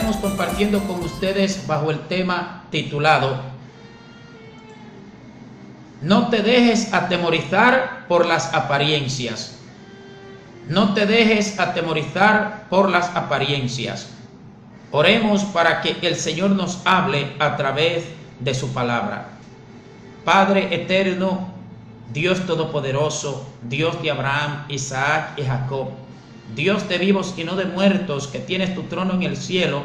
estaremos compartiendo con ustedes bajo el tema titulado No te dejes atemorizar por las apariencias. No te dejes atemorizar por las apariencias. Oremos para que el Señor nos hable a través de su palabra. Padre eterno, Dios todopoderoso, Dios de Abraham, Isaac y Jacob, Dios de vivos y no de muertos, que tienes tu trono en el cielo,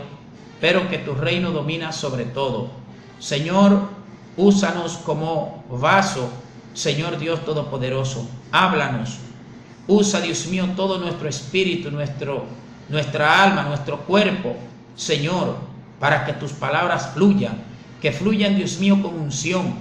pero que tu reino domina sobre todo. Señor, úsanos como vaso, Señor Dios todopoderoso, háblanos. Usa, Dios mío, todo nuestro espíritu, nuestra alma, nuestro cuerpo, Señor, para que tus palabras fluyan, que fluyan, Dios mío, con unción,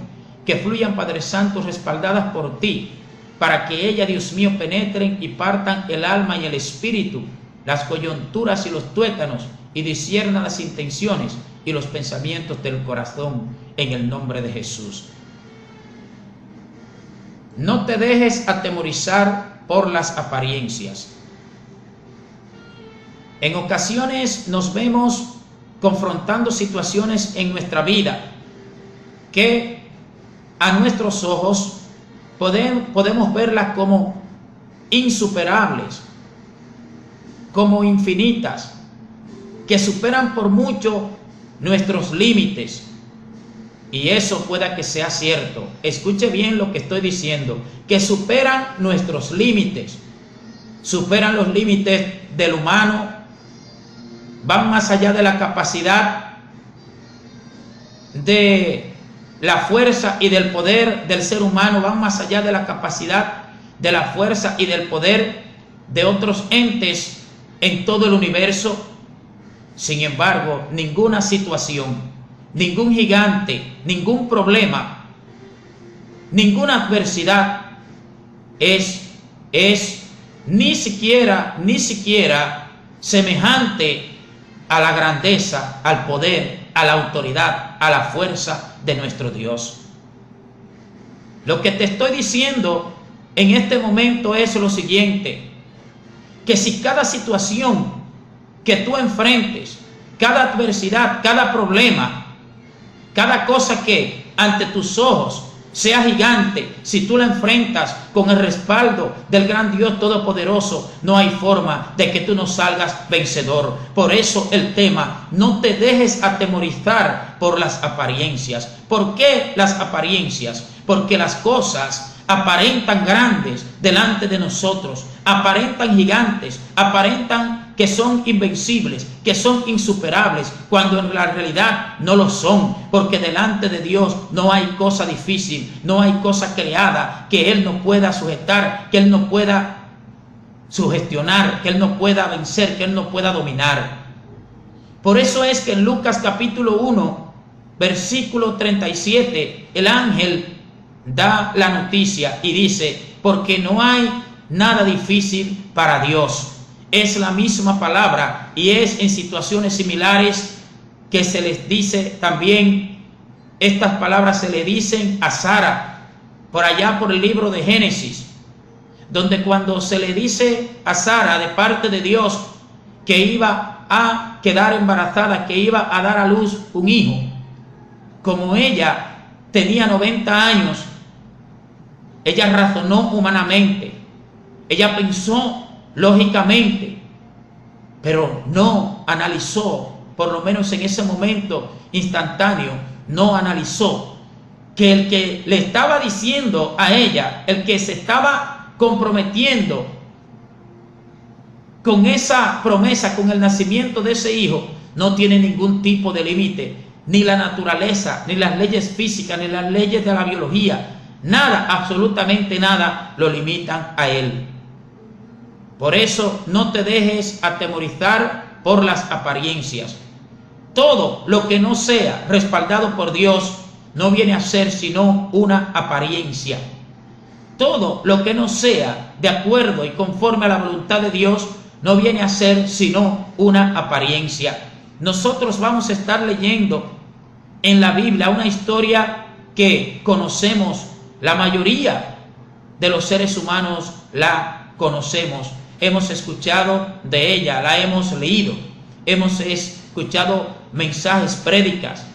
que fluyan, Padre Santo, respaldadas por ti, para que ellas, Dios mío, penetren y partan el alma y el espíritu, las coyunturas y los tuétanos, y disciernan las intenciones y los pensamientos del corazón, en el nombre de Jesús. No te dejes atemorizar por las apariencias. En ocasiones nos vemos confrontando situaciones en nuestra vida que a nuestros ojos podemos verlas como insuperables, como infinitas, que superan por mucho nuestros límites. Y eso pueda que sea cierto. Escuche bien lo que estoy diciendo, que superan nuestros límites, superan los límites del humano, van más allá de la capacidad, de la fuerza y del poder del ser humano, van más allá de la capacidad, de la fuerza y del poder de otros entes en todo el universo. Sin embargo, ninguna situación, ningún gigante, ningún problema, ninguna adversidad es ni siquiera semejante a la grandeza, al poder, a la autoridad, a la fuerza de nuestro Dios. Lo que te estoy diciendo en este momento es lo siguiente: que si cada situación que tú enfrentes, cada adversidad, cada problema, cada cosa que ante tus ojos sea gigante, si tú la enfrentas con el respaldo del gran Dios todopoderoso, no hay forma de que tú no salgas vencedor. Por eso el tema: no te dejes atemorizar por las apariencias. ¿Por qué las apariencias? Porque las cosas aparentan grandes delante de nosotros, aparentan gigantes, aparentan que son invencibles, que son insuperables, cuando en la realidad no lo son, porque delante de Dios no hay cosa difícil, no hay cosa creada que Él no pueda sujetar, que Él no pueda sugestionar, que Él no pueda vencer, que Él no pueda dominar. Por eso es que en Lucas capítulo 1, versículo 37, el ángel da la noticia y dice: porque no hay nada difícil para Dios. Es la misma palabra y es en situaciones similares que se les dice también, estas palabras se le dicen a Sara, por allá por el libro de Génesis, donde cuando se le dice a Sara de parte de Dios que iba a quedar embarazada, que iba a dar a luz un hijo, como ella tenía 90 años, ella razonó humanamente, ella pensó lógicamente, pero no analizó, por lo menos en ese momento instantáneo, no analizó que el que le estaba diciendo a ella, el que se estaba comprometiendo con esa promesa, con el nacimiento de ese hijo, no tiene ningún tipo de límite, ni la naturaleza, ni las leyes físicas, ni las leyes de la biología, nada, absolutamente nada lo limitan a él. Por eso no te dejes atemorizar por las apariencias. Todo lo que no sea respaldado por Dios no viene a ser sino una apariencia. Todo lo que no sea de acuerdo y conforme a la voluntad de Dios no viene a ser sino una apariencia. Nosotros vamos a estar leyendo en la Biblia una historia que conocemos, la mayoría de los seres humanos la conocemos. Hemos escuchado de ella, la hemos leído, hemos escuchado escuchado mensajes, prédicas,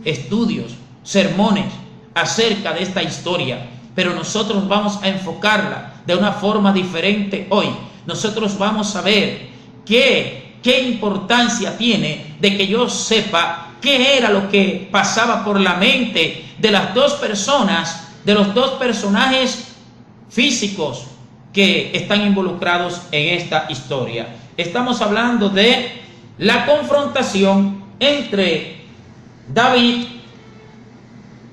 estudios, sermones acerca de esta historia, pero nosotros vamos a enfocarla de una forma diferente hoy. Nosotros vamos a ver qué importancia tiene de que yo sepa qué era lo que pasaba por la mente de las dos personas, de los dos personajes físicos que están involucrados en esta historia. Estamos hablando de la confrontación entre David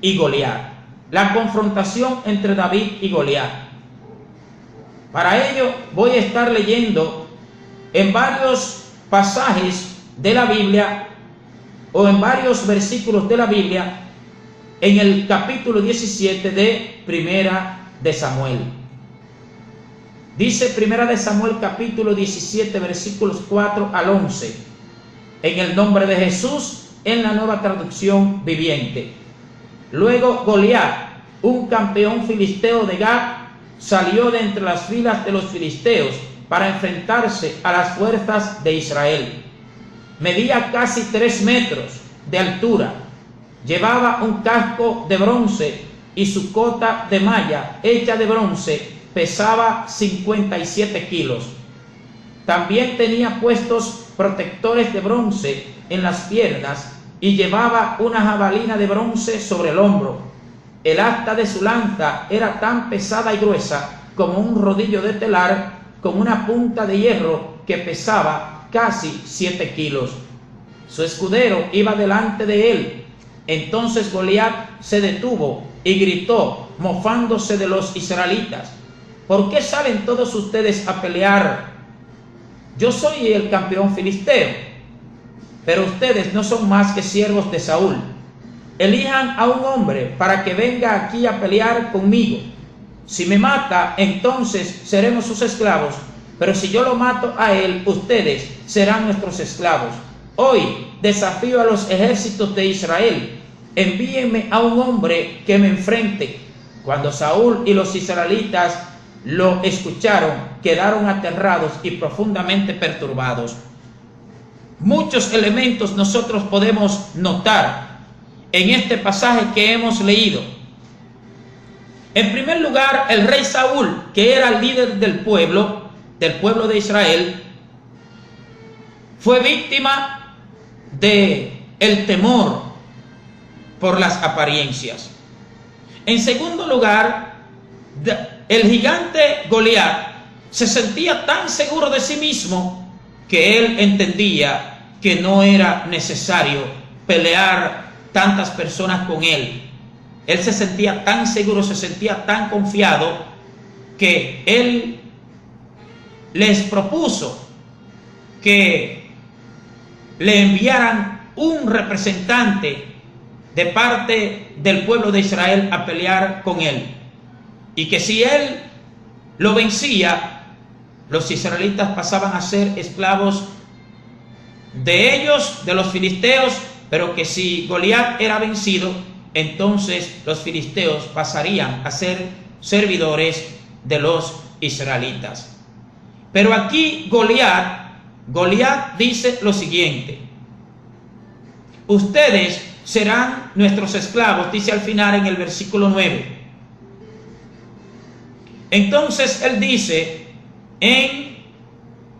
y Goliat. La confrontación entre David y Goliat. Para ello voy a estar leyendo en varios pasajes de la Biblia o en varios versículos de la Biblia en el capítulo 17 de Primera de Samuel. Dice Primera de Samuel capítulo 17 versículos 4 al 11 en el nombre de Jesús, en la Nueva Traducción Viviente. Luego Goliat, un campeón filisteo de Gat, salió de entre las filas de los filisteos para enfrentarse a las fuerzas de Israel. Medía casi 3 metros de altura, llevaba un casco de bronce y su cota de malla hecha de bronce pesaba 57 kilos. También tenía puestos protectores de bronce en las piernas y llevaba una jabalina de bronce sobre el hombro. El asta de su lanza era tan pesada y gruesa como un rodillo de telar, con una punta de hierro que pesaba casi 7 kilos. Su escudero iba delante de él. Entonces Goliat se detuvo y gritó, mofándose de los israelitas: ¿por qué salen todos ustedes a pelear? Yo soy el campeón filisteo, pero ustedes no son más que siervos de Saúl. Elijan a un hombre para que venga aquí a pelear conmigo. Si me mata, entonces seremos sus esclavos, pero si yo lo mato a él, ustedes serán nuestros esclavos. Hoy desafío a los ejércitos de Israel. Envíenme a un hombre que me enfrente. Cuando Saúl y los israelitas lo escucharon, quedaron aterrados y profundamente perturbados. Muchos elementos nosotros podemos notar en este pasaje que hemos leído. En primer lugar, el rey Saúl, que era el líder del pueblo de Israel, fue víctima de el temor por las apariencias. En segundo lugar, el gigante Goliat se sentía tan seguro de sí mismo que él entendía que no era necesario pelear tantas personas con él. Él se sentía tan seguro, se sentía tan confiado, que él les propuso que le enviaran un representante de parte del pueblo de Israel a pelear con él, y que si él lo vencía, los israelitas pasaban a ser esclavos de ellos, de los filisteos, pero que si Goliat era vencido, entonces los filisteos pasarían a ser servidores de los israelitas. Pero aquí Goliat dice lo siguiente: ustedes serán nuestros esclavos, dice al final en el versículo 9. Entonces él dice en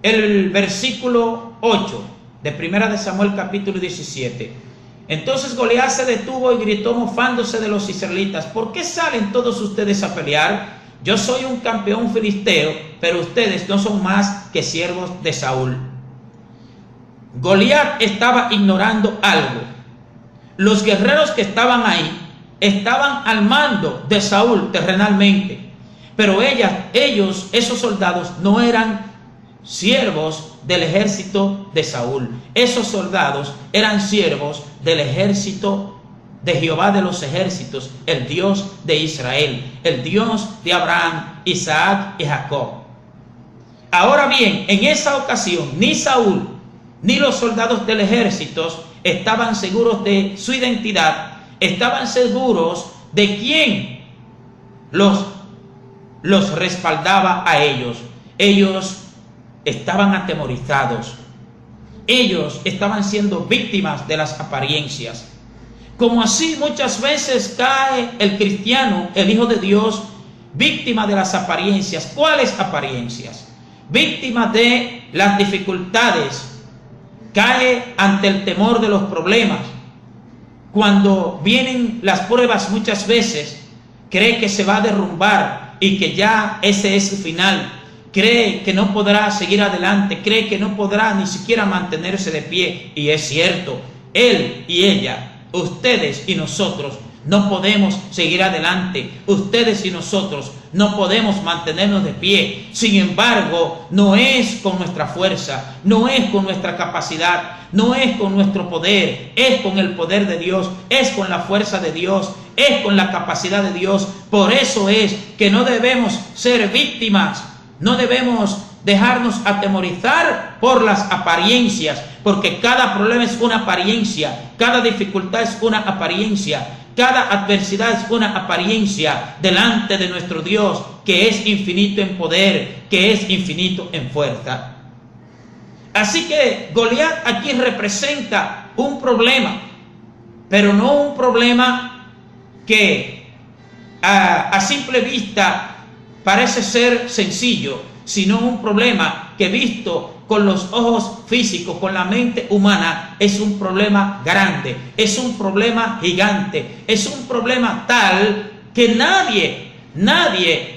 el versículo 8 de Primera de Samuel capítulo 17: entonces Goliat se detuvo y gritó mofándose de los israelitas: ¿por qué salen todos ustedes a pelear? Yo soy un campeón filisteo, pero ustedes no son más que siervos de Saúl. Goliat estaba ignorando algo. Los guerreros que estaban ahí estaban al mando de Saúl terrenalmente, pero ellos, esos soldados, no eran siervos del ejército de Saúl. Esos soldados eran siervos del ejército de Jehová de los ejércitos, el Dios de Israel, el Dios de Abraham, Isaac y Jacob. Ahora bien, en esa ocasión, ni Saúl ni los soldados del ejército estaban seguros de su identidad, estaban seguros de quién los respaldaba a ellos. Ellos estaban atemorizados. ellos estaban siendo víctimas de las apariencias. Como así muchas veces cae el cristiano, el Hijo de Dios, víctima de las apariencias. ¿Cuáles apariencias? Víctima de las dificultades. Cae ante el temor de los problemas. Cuando vienen las pruebas muchas veces, cree que se va a derrumbar y que ya ese es su final. Cree que no podrá seguir adelante, cree que no podrá ni siquiera mantenerse de pie. Y es cierto, él y ella, ustedes y nosotros no podemos seguir adelante. Ustedes y nosotros no podemos mantenernos de pie. Sin embargo, no es con nuestra fuerza, no es con nuestra capacidad, no es con nuestro poder, es con el poder de Dios, es con la fuerza de Dios, es con la capacidad de Dios. Por eso es que no debemos ser víctimas, no debemos dejarnos atemorizar por las apariencias, porque cada problema es una apariencia, cada dificultad es una apariencia, cada adversidad es una apariencia delante de nuestro Dios, que es infinito en poder, que es infinito en fuerza. Así que Goliat aquí representa un problema, pero no un problema que a simple vista parece ser sencillo, sino un problema que visto con los ojos físicos, con la mente humana, es un problema grande, es un problema gigante, es un problema tal que nadie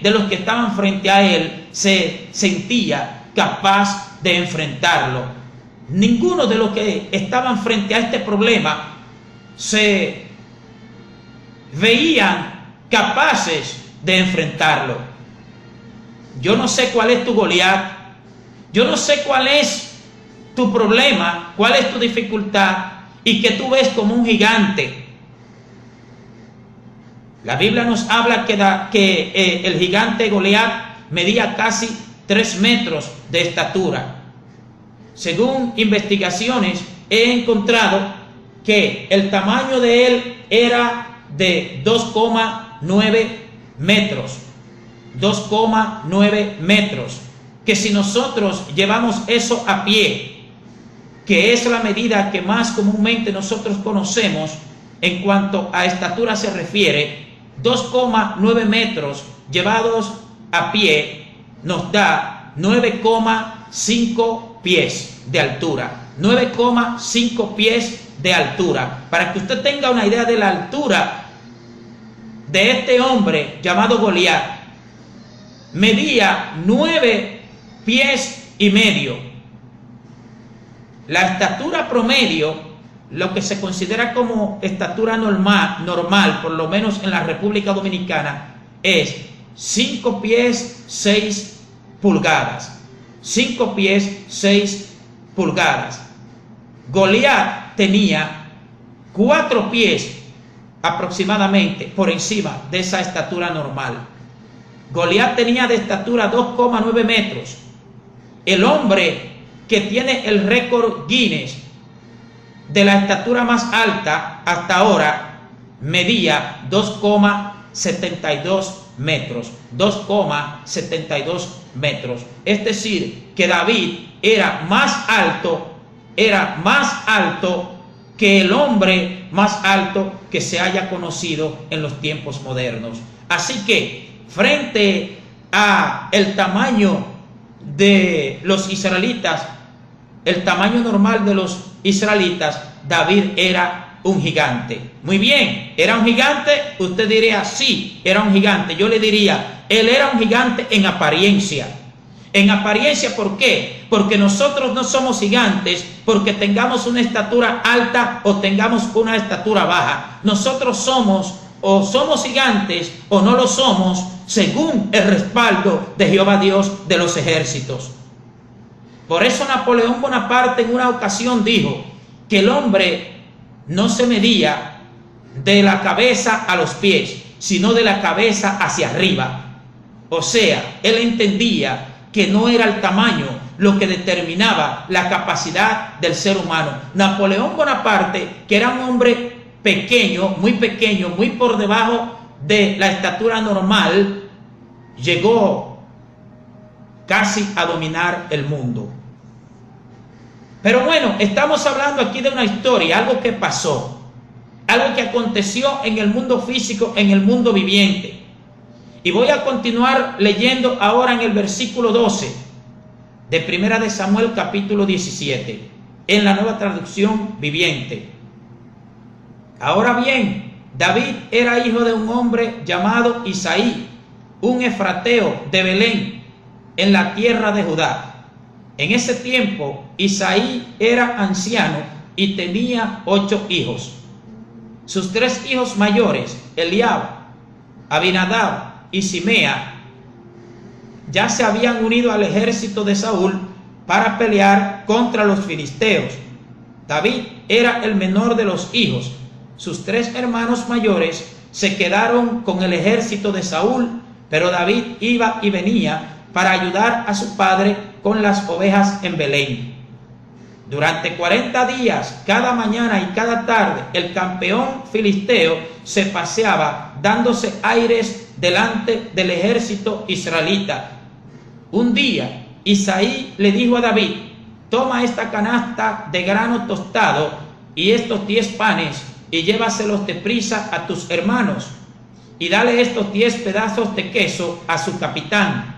de los que estaban frente a él se sentía capaz de enfrentarlo. Ninguno de los que estaban frente a este problema se veían capaces de enfrentarlo. Yo no sé cuál es tu Goliat, yo no sé cuál es tu problema, cuál es tu dificultad y que tú ves como un gigante. La Biblia nos habla que el gigante Goliat medía casi 3 metros de estatura. Según investigaciones he encontrado que el tamaño de él era de 2,9 metros. 2,9 metros. Que si nosotros llevamos eso a pie, que es la medida que más comúnmente nosotros conocemos en cuanto a estatura se refiere, 2,9 metros llevados a pie nos da 9,5 pies de altura. 9,5 pies de altura. Para que usted tenga una idea de la altura de este hombre llamado Goliat, medía 9 pies y medio. La estatura promedio, lo que se considera como estatura normal, por lo menos en la República Dominicana, es 5 pies 6 pulgadas. 5 pies 6 pulgadas. Goliat tenía 4 pies aproximadamente por encima de esa estatura normal. Goliat tenía de estatura 2,9 metros. El hombre que tiene el récord Guinness de la estatura más alta hasta ahora medía 2,72 metros. 2,72 metros. Es decir, que David era más alto que el hombre más alto que se haya conocido en los tiempos modernos. Así que frente a el tamaño de los israelitas, el tamaño normal de los israelitas, David era un gigante. Muy bien, ¿era un gigante? Usted diría, sí, era un gigante. Yo le diría, él era un gigante en apariencia. En apariencia, ¿por qué? Porque nosotros no somos gigantes porque tengamos una estatura alta o tengamos una estatura baja. Nosotros somos gigantes o no lo somos según el respaldo de Jehová Dios de los ejércitos. Por eso Napoleón Bonaparte en una ocasión dijo que el hombre no se medía de la cabeza a los pies, sino de la cabeza hacia arriba. O sea, él entendía que no era el tamaño lo que determinaba la capacidad del ser humano. Napoleón Bonaparte, que era un hombre pequeño, muy por debajo de la estatura normal, llegó casi a dominar el mundo. Pero bueno, estamos hablando aquí de una historia, algo que pasó, algo que aconteció en el mundo físico, en el mundo viviente. Y voy a continuar leyendo ahora en el versículo 12 de Primera de Samuel capítulo 17, en la Nueva Traducción Viviente. Ahora bien, David era hijo de un hombre llamado Isaí, un efrateo de Belén, en la tierra de Judá. En ese tiempo, Isaí era anciano y tenía 8 hijos. Sus 3 hijos mayores, Eliab, Abinadab y Simea, ya se habían unido al ejército de Saúl para pelear contra los filisteos. David era el menor de los hijos. Sus 3 hermanos mayores se quedaron con el ejército de Saúl, pero David iba y venía para ayudar a su padre con las ovejas en Belén. Durante 40 días, cada mañana y cada tarde, el campeón filisteo se paseaba dándose aires delante del ejército israelita. Un día, Isaí le dijo a David: toma esta canasta de grano tostado y estos 10 panes y llévaselos deprisa a tus hermanos, y dale estos 10 pedazos de queso a su capitán.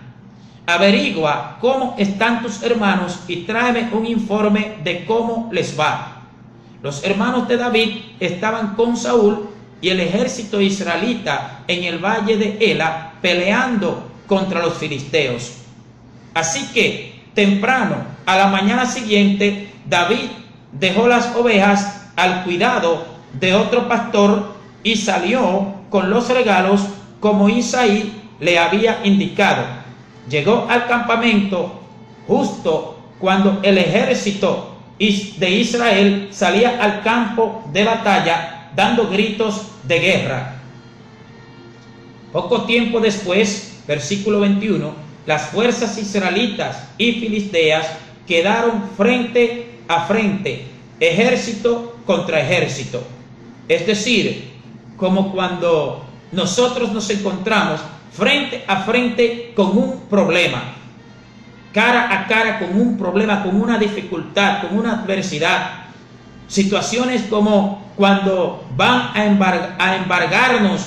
Averigua cómo están tus hermanos y tráeme un informe de cómo les va. Los hermanos de David estaban con Saúl y el ejército israelita en el valle de Ela peleando contra los filisteos. Así que temprano, a la mañana siguiente, David dejó las ovejas al cuidado de otro pastor y salió con los regalos como Isaí le había indicado. Llegó al campamento justo cuando el ejército de Israel salía al campo de batalla dando gritos de guerra. Poco tiempo después, versículo 21, las fuerzas israelitas y filisteas quedaron frente a frente, ejército contra ejército. Es decir, como cuando nosotros nos encontramos frente a frente con un problema, cara a cara con un problema, con una dificultad, con una adversidad. Situaciones como cuando van a embargarnos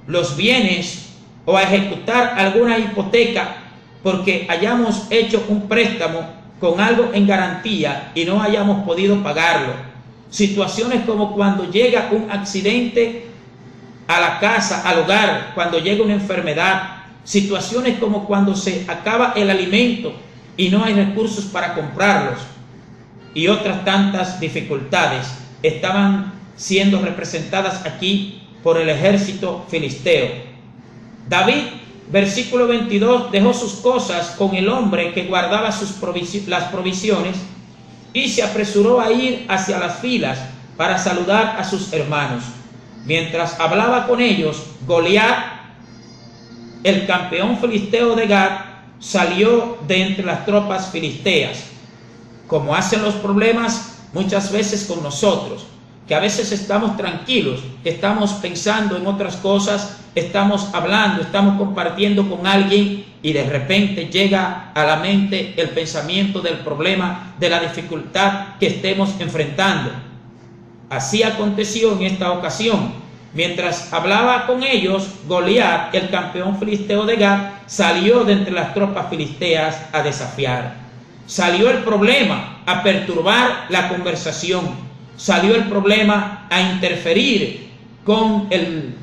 los bienes o a ejecutar alguna hipoteca porque hayamos hecho un préstamo con algo en garantía y no hayamos podido pagarlo. Situaciones como cuando llega un accidente a la casa, al hogar, cuando llega una enfermedad. Situaciones como cuando se acaba el alimento y no hay recursos para comprarlos. Y otras tantas dificultades estaban siendo representadas aquí por el ejército filisteo. David, versículo 22, dejó sus cosas con el hombre que guardaba las provisiones y se apresuró a ir hacia las filas para saludar a sus hermanos. Mientras hablaba con ellos, Goliat, el campeón filisteo de Gat, salió de entre las tropas filisteas. Como hacen los problemas muchas veces con nosotros, que a veces estamos tranquilos, estamos pensando en otras cosas, estamos hablando, estamos compartiendo con alguien y de repente llega a la mente el pensamiento del problema, de la dificultad que estemos enfrentando. Así aconteció en esta ocasión. Mientras hablaba con ellos, Goliat, el campeón filisteo de Gat, salió de entre las tropas filisteas a desafiar. Salió el problema a perturbar la conversación. Salió el problema a interferir con el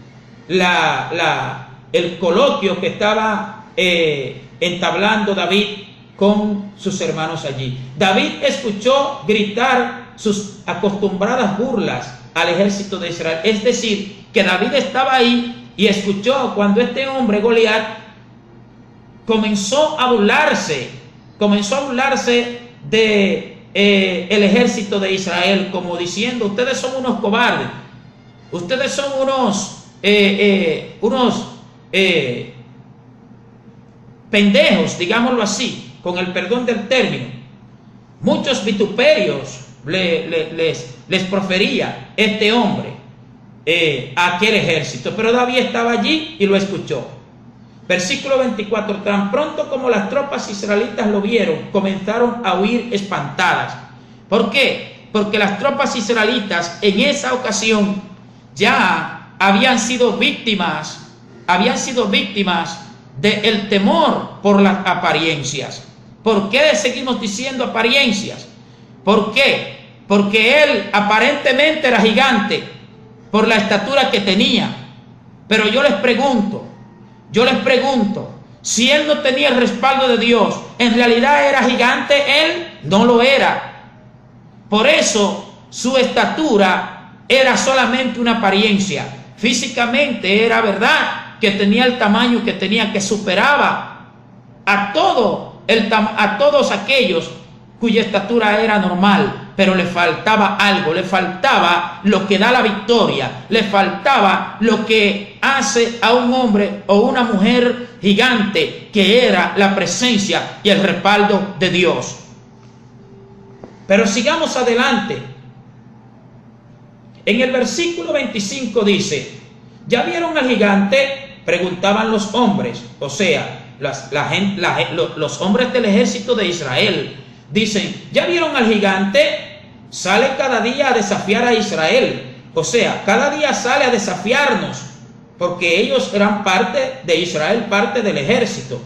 coloquio que estaba entablando David con sus hermanos allí. David escuchó gritar sus acostumbradas burlas al ejército de Israel. Es decir, que David estaba ahí y escuchó cuando este hombre, Goliat, comenzó a burlarse de el ejército de Israel, como diciendo: ustedes son unos cobardes, ustedes son unos pendejos, digámoslo así, con el perdón del término. Muchos vituperios les profería este hombre a aquel ejército, pero David estaba allí y lo escuchó. Versículo 24: tan pronto como las tropas israelitas lo vieron, comenzaron a huir espantadas, ¿Por qué? Porque las tropas israelitas en esa ocasión ya habían sido víctimas del temor por las apariencias. ¿Por qué seguimos diciendo apariencias? ¿Por qué? Porque él aparentemente era gigante por la estatura que tenía. Pero yo les pregunto, si él no tenía el respaldo de Dios, ¿en realidad era gigante? Él no lo era. Por eso su estatura era solamente una apariencia. Físicamente era verdad que tenía el tamaño que tenía, que superaba a todos aquellos cuya estatura era normal, pero le faltaba algo, le faltaba lo que da la victoria, le faltaba lo que hace a un hombre o una mujer gigante, que era la presencia y el respaldo de Dios. Pero sigamos adelante. En el versículo 25 dice: ¿ya vieron al gigante?, preguntaban los hombres, o sea, los hombres del ejército de Israel. Dicen: ¿ya vieron al gigante? Sale cada día a desafiar a Israel. O sea, cada día sale a desafiarnos, porque ellos eran parte de Israel, parte del ejército.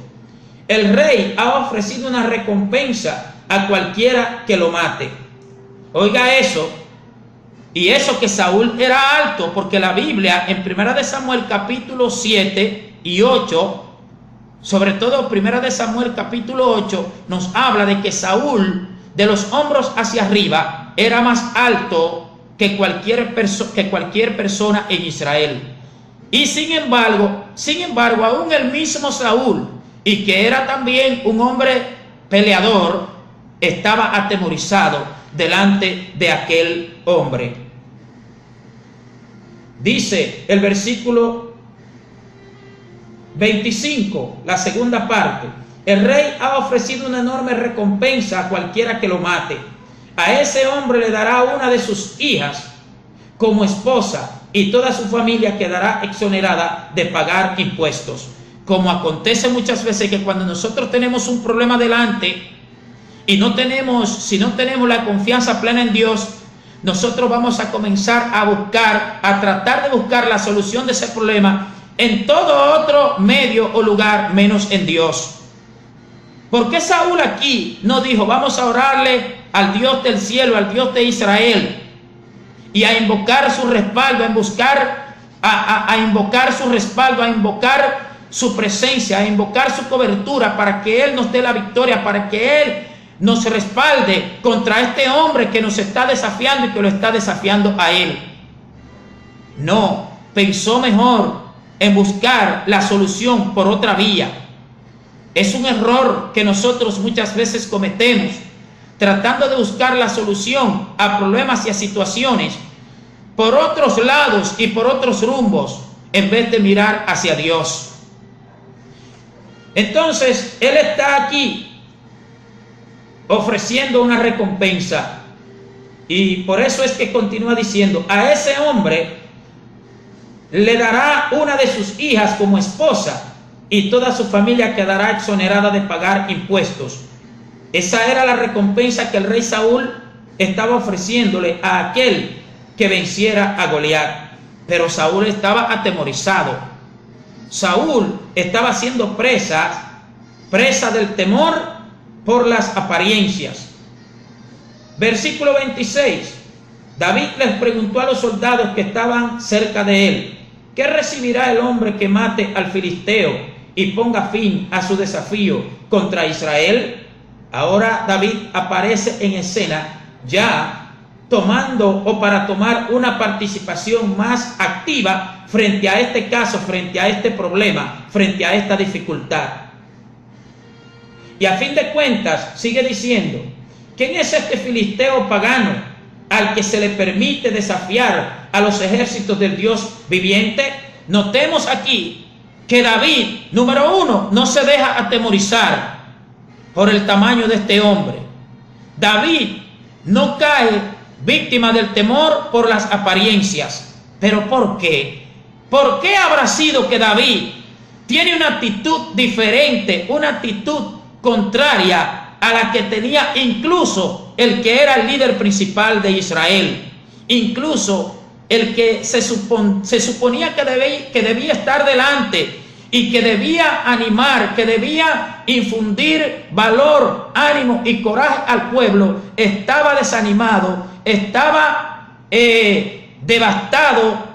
El rey ha ofrecido una recompensa a cualquiera que lo mate. Oiga eso. Y eso que Saúl era alto, porque la Biblia en 1 Samuel capítulo 7 y 8, sobre todo 1 Samuel capítulo 8, nos habla de que Saúl, de los hombros hacia arriba, era más alto que cualquier persona en Israel. Y sin embargo, aún el mismo Saúl, y que era también un hombre peleador, estaba atemorizado delante de aquel hombre. Dice el versículo 25, la segunda parte: el rey ha ofrecido una enorme recompensa a cualquiera que lo mate. A ese hombre le dará una de sus hijas como esposa, y toda su familia quedará exonerada de pagar impuestos. Como acontece muchas veces que cuando nosotros tenemos un problema delante y si no tenemos la confianza plena en Dios, nosotros vamos a comenzar a tratar de buscar la solución de ese problema en todo otro medio o lugar menos en Dios. ¿Por qué Saúl aquí no dijo: vamos a orarle al Dios del cielo, al Dios de Israel, y a invocar su respaldo, a invocar su respaldo, a invocar su presencia, a invocar su cobertura para que Él nos dé la victoria, para que Él nos respalde contra este hombre que nos está desafiando y que lo está desafiando a Él? No, pensó mejor en buscar la solución por otra vía. Es un error que nosotros muchas veces cometemos, tratando de buscar la solución a problemas y a situaciones por otros lados y por otros rumbos, en vez de mirar hacia Dios. Entonces, él está aquí ofreciendo una recompensa, y por eso es que continúa diciendo: a ese hombre le dará una de sus hijas como esposa, y toda su familia quedará exonerada de pagar impuestos. Esa era la recompensa que el rey Saúl estaba ofreciéndole a aquel que venciera a Goliat. Pero Saúl estaba atemorizado. Saúl estaba siendo presa del temor por las apariencias. Versículo 26. David les preguntó a los soldados que estaban cerca de él: ¿qué recibirá el hombre que mate al filisteo y ponga fin a su desafío contra Israel? Ahora David aparece en escena, ya para tomar una participación más activa frente a este caso, frente a este problema, frente a esta dificultad. Y a fin de cuentas sigue diciendo: ¿quién es este filisteo pagano al que se le permite desafiar a los ejércitos del Dios viviente? Notemos aquí que David, número uno, no se deja atemorizar por el tamaño de este hombre. David no cae víctima del temor por las apariencias. ¿Pero por qué? ¿Por qué habrá sido que David tiene una actitud diferente, una actitud contraria a la que tenía incluso el que era el líder principal de Israel, incluso el que se suponía que debía estar delante y que debía animar, que debía infundir valor, ánimo y coraje al pueblo, estaba desanimado, estaba devastado.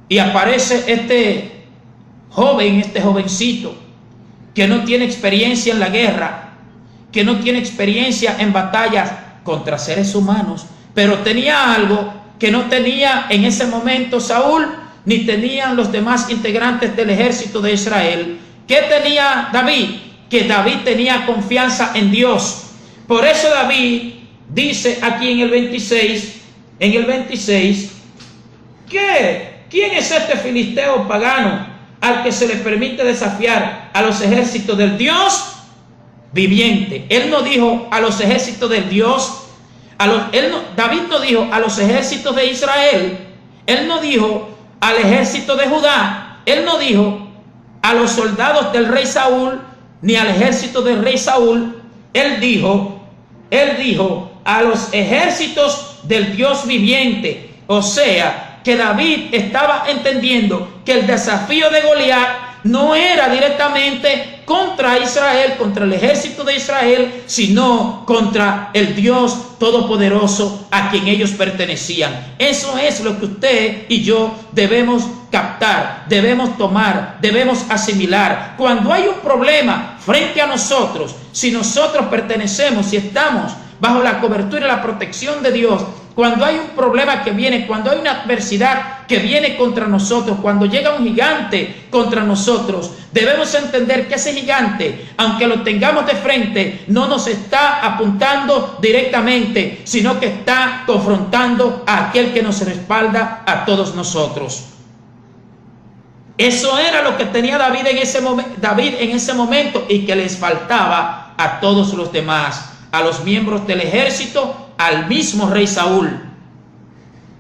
Y aparece este jovencito, que no tiene experiencia en la guerra, que no tiene experiencia en batallas contra seres humanos, pero tenía algo que no tenía en ese momento Saúl, ni tenían los demás integrantes del ejército de Israel. ¿Qué tenía David? Que David tenía confianza en Dios. Por eso David dice aquí en el 26, ¿quién es este filisteo pagano al que se le permite desafiar a los ejércitos del Dios viviente? Él no dijo a los ejércitos del Dios, David no dijo a los ejércitos de Israel, él no dijo al ejército de Judá, él no dijo a los soldados del rey Saúl, ni al ejército del rey Saúl, él dijo a los ejércitos del Dios viviente. O sea, que David estaba entendiendo que el desafío de Goliat no era directamente contra Israel, contra el ejército de Israel, sino contra el Dios todopoderoso a quien ellos pertenecían. Eso es lo que usted y yo debemos captar, debemos tomar, debemos asimilar. Cuando hay un problema frente a nosotros, si nosotros pertenecemos, si estamos bajo la cobertura y la protección de Dios, cuando hay un problema que viene, cuando hay una adversidad que viene contra nosotros, cuando llega un gigante contra nosotros, debemos entender que ese gigante, aunque lo tengamos de frente, no nos está apuntando directamente, sino que está confrontando a aquel que nos respalda a todos nosotros. Eso era lo que tenía David en ese momento y que les faltaba a todos los demás, a los miembros del ejército, al mismo rey Saúl.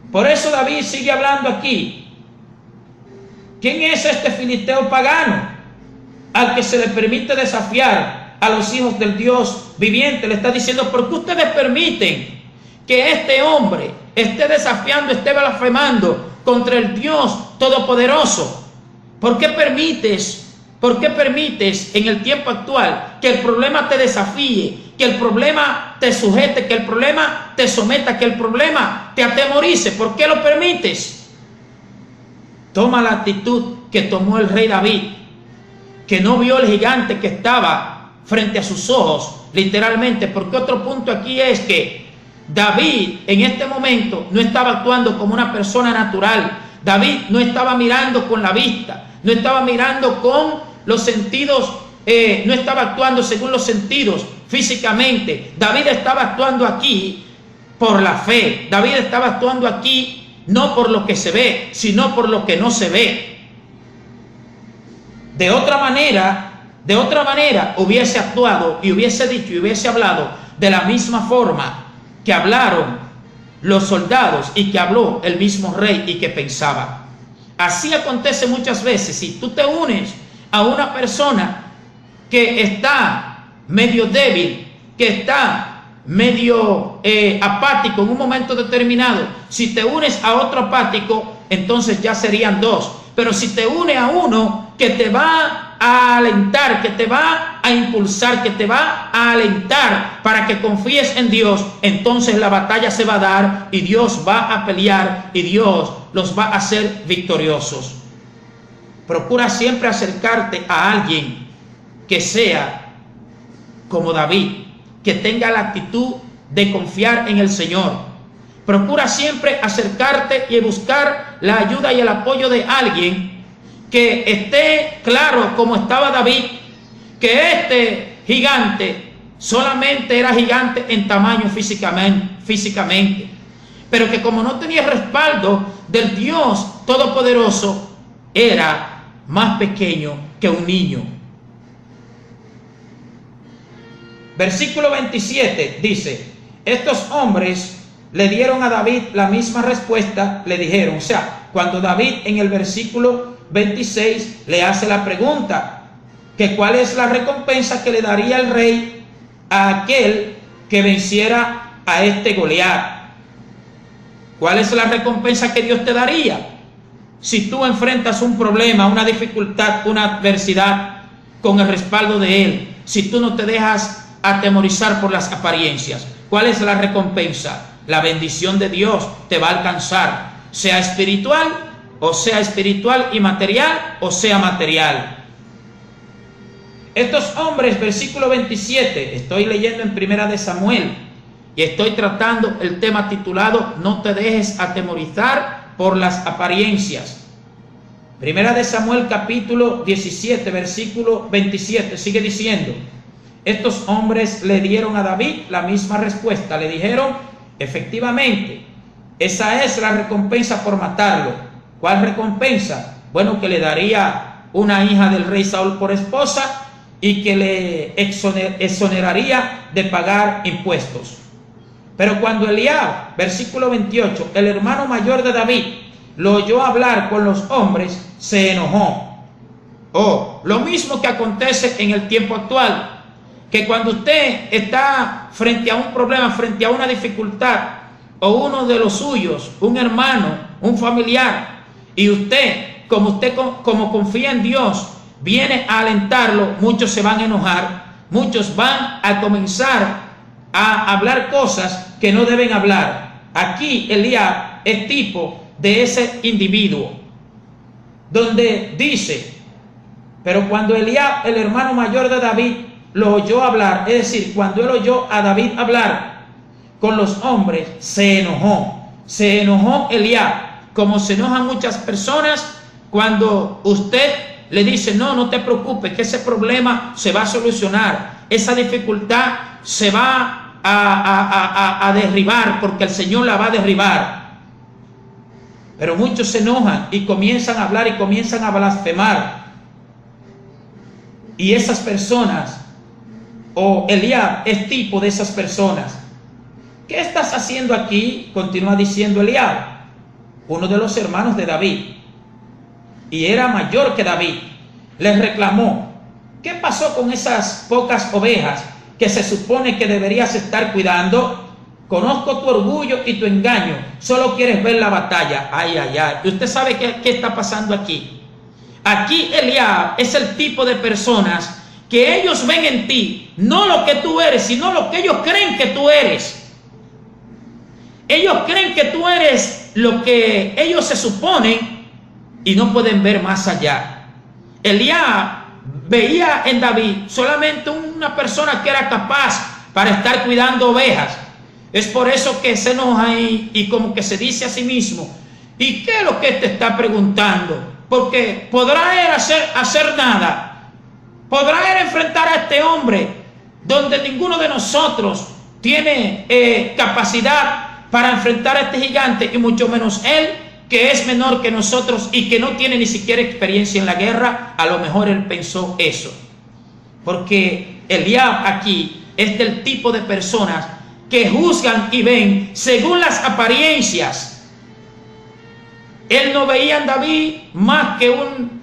Por eso David sigue hablando aquí. ¿Quién es este filisteo pagano al que se le permite desafiar a los hijos del Dios viviente? Le está diciendo, ¿por qué ustedes permiten que este hombre esté desafiando, esté blasfemando contra el Dios todopoderoso? ¿Por qué permites en el tiempo actual que el problema te desafíe, que el problema te sujete, que el problema te someta, que el problema te atemorice? ¿Por qué lo permites? Toma la actitud que tomó el rey David, que no vio el gigante que estaba frente a sus ojos, literalmente, porque otro punto aquí es que David en este momento no estaba actuando como una persona natural. David no estaba mirando con la vista, no estaba mirando con los sentidos, no estaba actuando según los sentidos físicamente. David estaba actuando aquí por la fe. David estaba actuando aquí no por lo que se ve, sino por lo que no se ve. De otra manera hubiese actuado y hubiese dicho y hubiese hablado de la misma forma que hablaron los soldados y que habló el mismo rey y que pensaba. Así acontece muchas veces. Si tú te unes a una persona que está medio débil, que está medio apático en un momento determinado, si te unes a otro apático, entonces ya serían dos. Pero si te unes a uno que te va a alentar, que te va a impulsar, que te va a alentar para que confíes en Dios, entonces la batalla se va a dar y Dios va a pelear y Dios los va a hacer victoriosos. Procura siempre acercarte a alguien que sea como David, que tenga la actitud de confiar en el Señor. Procura siempre acercarte y buscar la ayuda y el apoyo de alguien que esté claro como estaba David, que este gigante solamente era gigante en tamaño físicamente, pero que como no tenía respaldo del Dios Todopoderoso, era más pequeño que un niño. Versículo 27 dice, estos hombres le dieron a David la misma respuesta, le dijeron, o sea, cuando David en el versículo 26 le hace la pregunta, que cuál es la recompensa que le daría el rey a aquel que venciera a este Goliat. ¿Cuál es la recompensa que Dios te daría? Si tú enfrentas un problema, una dificultad, una adversidad con el respaldo de Él, si tú no te dejas atemorizar por las apariencias, ¿cuál es la recompensa? La bendición de Dios te va a alcanzar, sea espiritual y material, o sea material. Estos hombres, versículo 27, estoy leyendo en Primera de Samuel y estoy tratando el tema titulado No te dejes atemorizar por las apariencias. Primera de Samuel capítulo 17, versículo 27, sigue diciendo: estos hombres le dieron a David la misma respuesta, le dijeron: efectivamente, esa es la recompensa por matarlo. ¿Cuál recompensa? Bueno, que le daría una hija del rey Saúl por esposa y que le exoneraría de pagar impuestos. Pero cuando Eliab, versículo 28, el hermano mayor de David, lo oyó hablar con los hombres, se enojó. Lo mismo que acontece en el tiempo actual, que cuando usted está frente a un problema, frente a una dificultad, o uno de los suyos, un hermano, un familiar, y usted como confía en Dios, viene a alentarlo, muchos se van a enojar, muchos van a comenzar a hablar cosas que no deben hablar. Aquí Eliab es tipo de ese individuo, donde dice: pero cuando Eliab, el hermano mayor de David, lo oyó hablar, es decir, cuando él oyó a David hablar con los hombres, se enojó Eliab, como se enojan muchas personas cuando usted le dice: no te preocupes, que ese problema se va a solucionar, esa dificultad se va a derribar, porque el Señor la va a derribar. Pero muchos se enojan y comienzan a hablar y comienzan a blasfemar. Y esas personas, Eliab es tipo de esas personas. ¿Qué estás haciendo aquí?, continúa diciendo Eliab, uno de los hermanos de David, y era mayor que David. Les reclamó: ¿qué pasó con esas pocas ovejas que se supone que deberías estar cuidando? Conozco tu orgullo y tu engaño, solo quieres ver la batalla. Ay. ¿Y usted sabe qué está pasando aquí? Aquí Eliab es el tipo de personas que ellos ven en ti, no lo que tú eres, sino lo que ellos creen que tú eres. Ellos creen que tú eres lo que ellos se suponen y no pueden ver más allá. Eliab veía en David solamente una persona que era capaz para estar cuidando ovejas. Es por eso que se enoja y como que se dice a sí mismo: ¿y qué es lo que te está preguntando? Porque podrá él hacer nada. Podrá él enfrentar a este hombre donde ninguno de nosotros tiene capacidad para enfrentar a este gigante, y mucho menos él, que es menor que nosotros y que no tiene ni siquiera experiencia en la guerra. A lo mejor él pensó eso, porque Eliab aquí es del tipo de personas que juzgan y ven según las apariencias. Él no veía en David más que un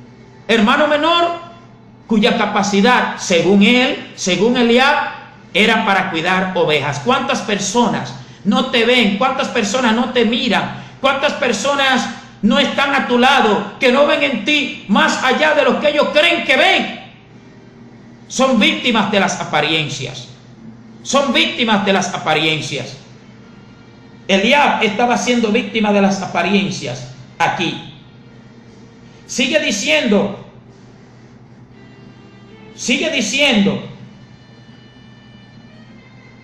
hermano menor cuya capacidad, según él, según Eliab, era para cuidar ovejas. ¿Cuántas personas no te ven? ¿Cuántas personas no te miran? ¿Cuántas personas no están a tu lado, que no ven en ti más allá de lo que ellos creen que ven? Son víctimas de las apariencias. Son víctimas de las apariencias. Eliab estaba siendo víctima de las apariencias aquí. Sigue diciendo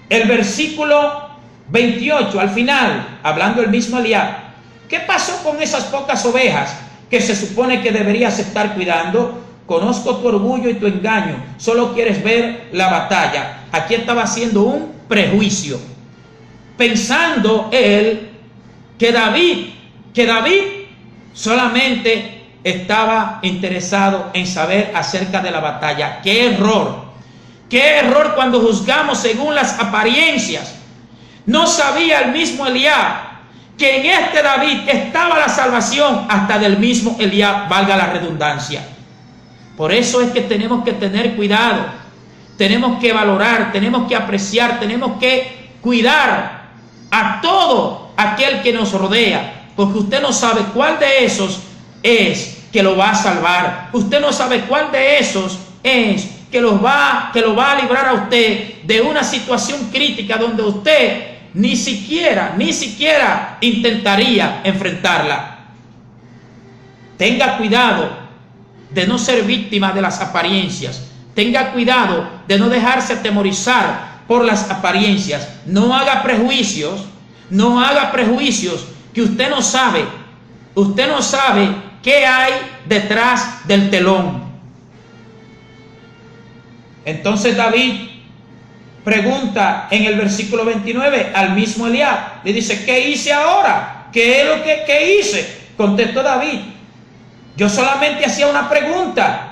el versículo 28, al final, hablando el mismo Eliab: ¿qué pasó con esas pocas ovejas que se supone que deberías estar cuidando? Conozco tu orgullo y tu engaño, solo quieres ver la batalla. Aquí estaba haciendo un prejuicio, pensando él que David solamente estaba interesado en saber acerca de la batalla. ¡Qué error! ¡Qué error cuando juzgamos según las apariencias! No sabía el mismo Eliab que en este David estaba la salvación hasta del mismo Eliab, valga la redundancia. Por eso es que tenemos que tener cuidado tenemos que valorar, tenemos que apreciar, tenemos que cuidar a todo aquel que nos rodea, porque usted no sabe cuál de esos es que lo va a salvar. Usted no sabe cuál de esos es que lo va a librar a usted de una situación crítica donde usted ni siquiera intentaría enfrentarla. Tenga cuidado de no ser víctima de las apariencias. Tenga cuidado de no dejarse atemorizar por las apariencias. No haga prejuicios que usted no sabe. Usted no sabe qué hay detrás del telón. Entonces David pregunta en el versículo 29 al mismo Eliab. Le dice: ¿qué hice ahora? ¿Qué es lo que hice? Contestó David: yo solamente hacía una pregunta.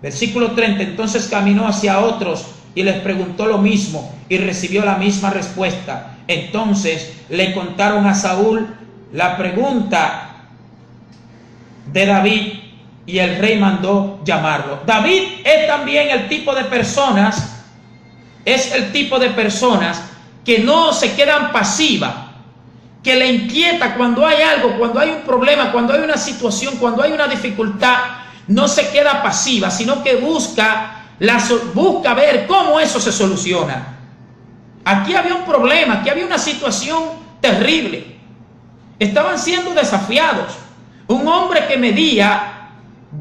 Versículo 30. Entonces caminó hacia otros y les preguntó lo mismo y recibió la misma respuesta. Entonces le contaron a Saúl la pregunta de David y el rey mandó llamarlo. David es también el tipo de personas, que no se quedan pasivas, que le inquieta cuando hay algo, cuando hay un problema, cuando hay una situación, cuando hay una dificultad. No se queda pasiva, sino que busca ver cómo eso se soluciona. Aquí había un problema, aquí había una situación terrible. Estaban siendo desafiados. Un hombre que medía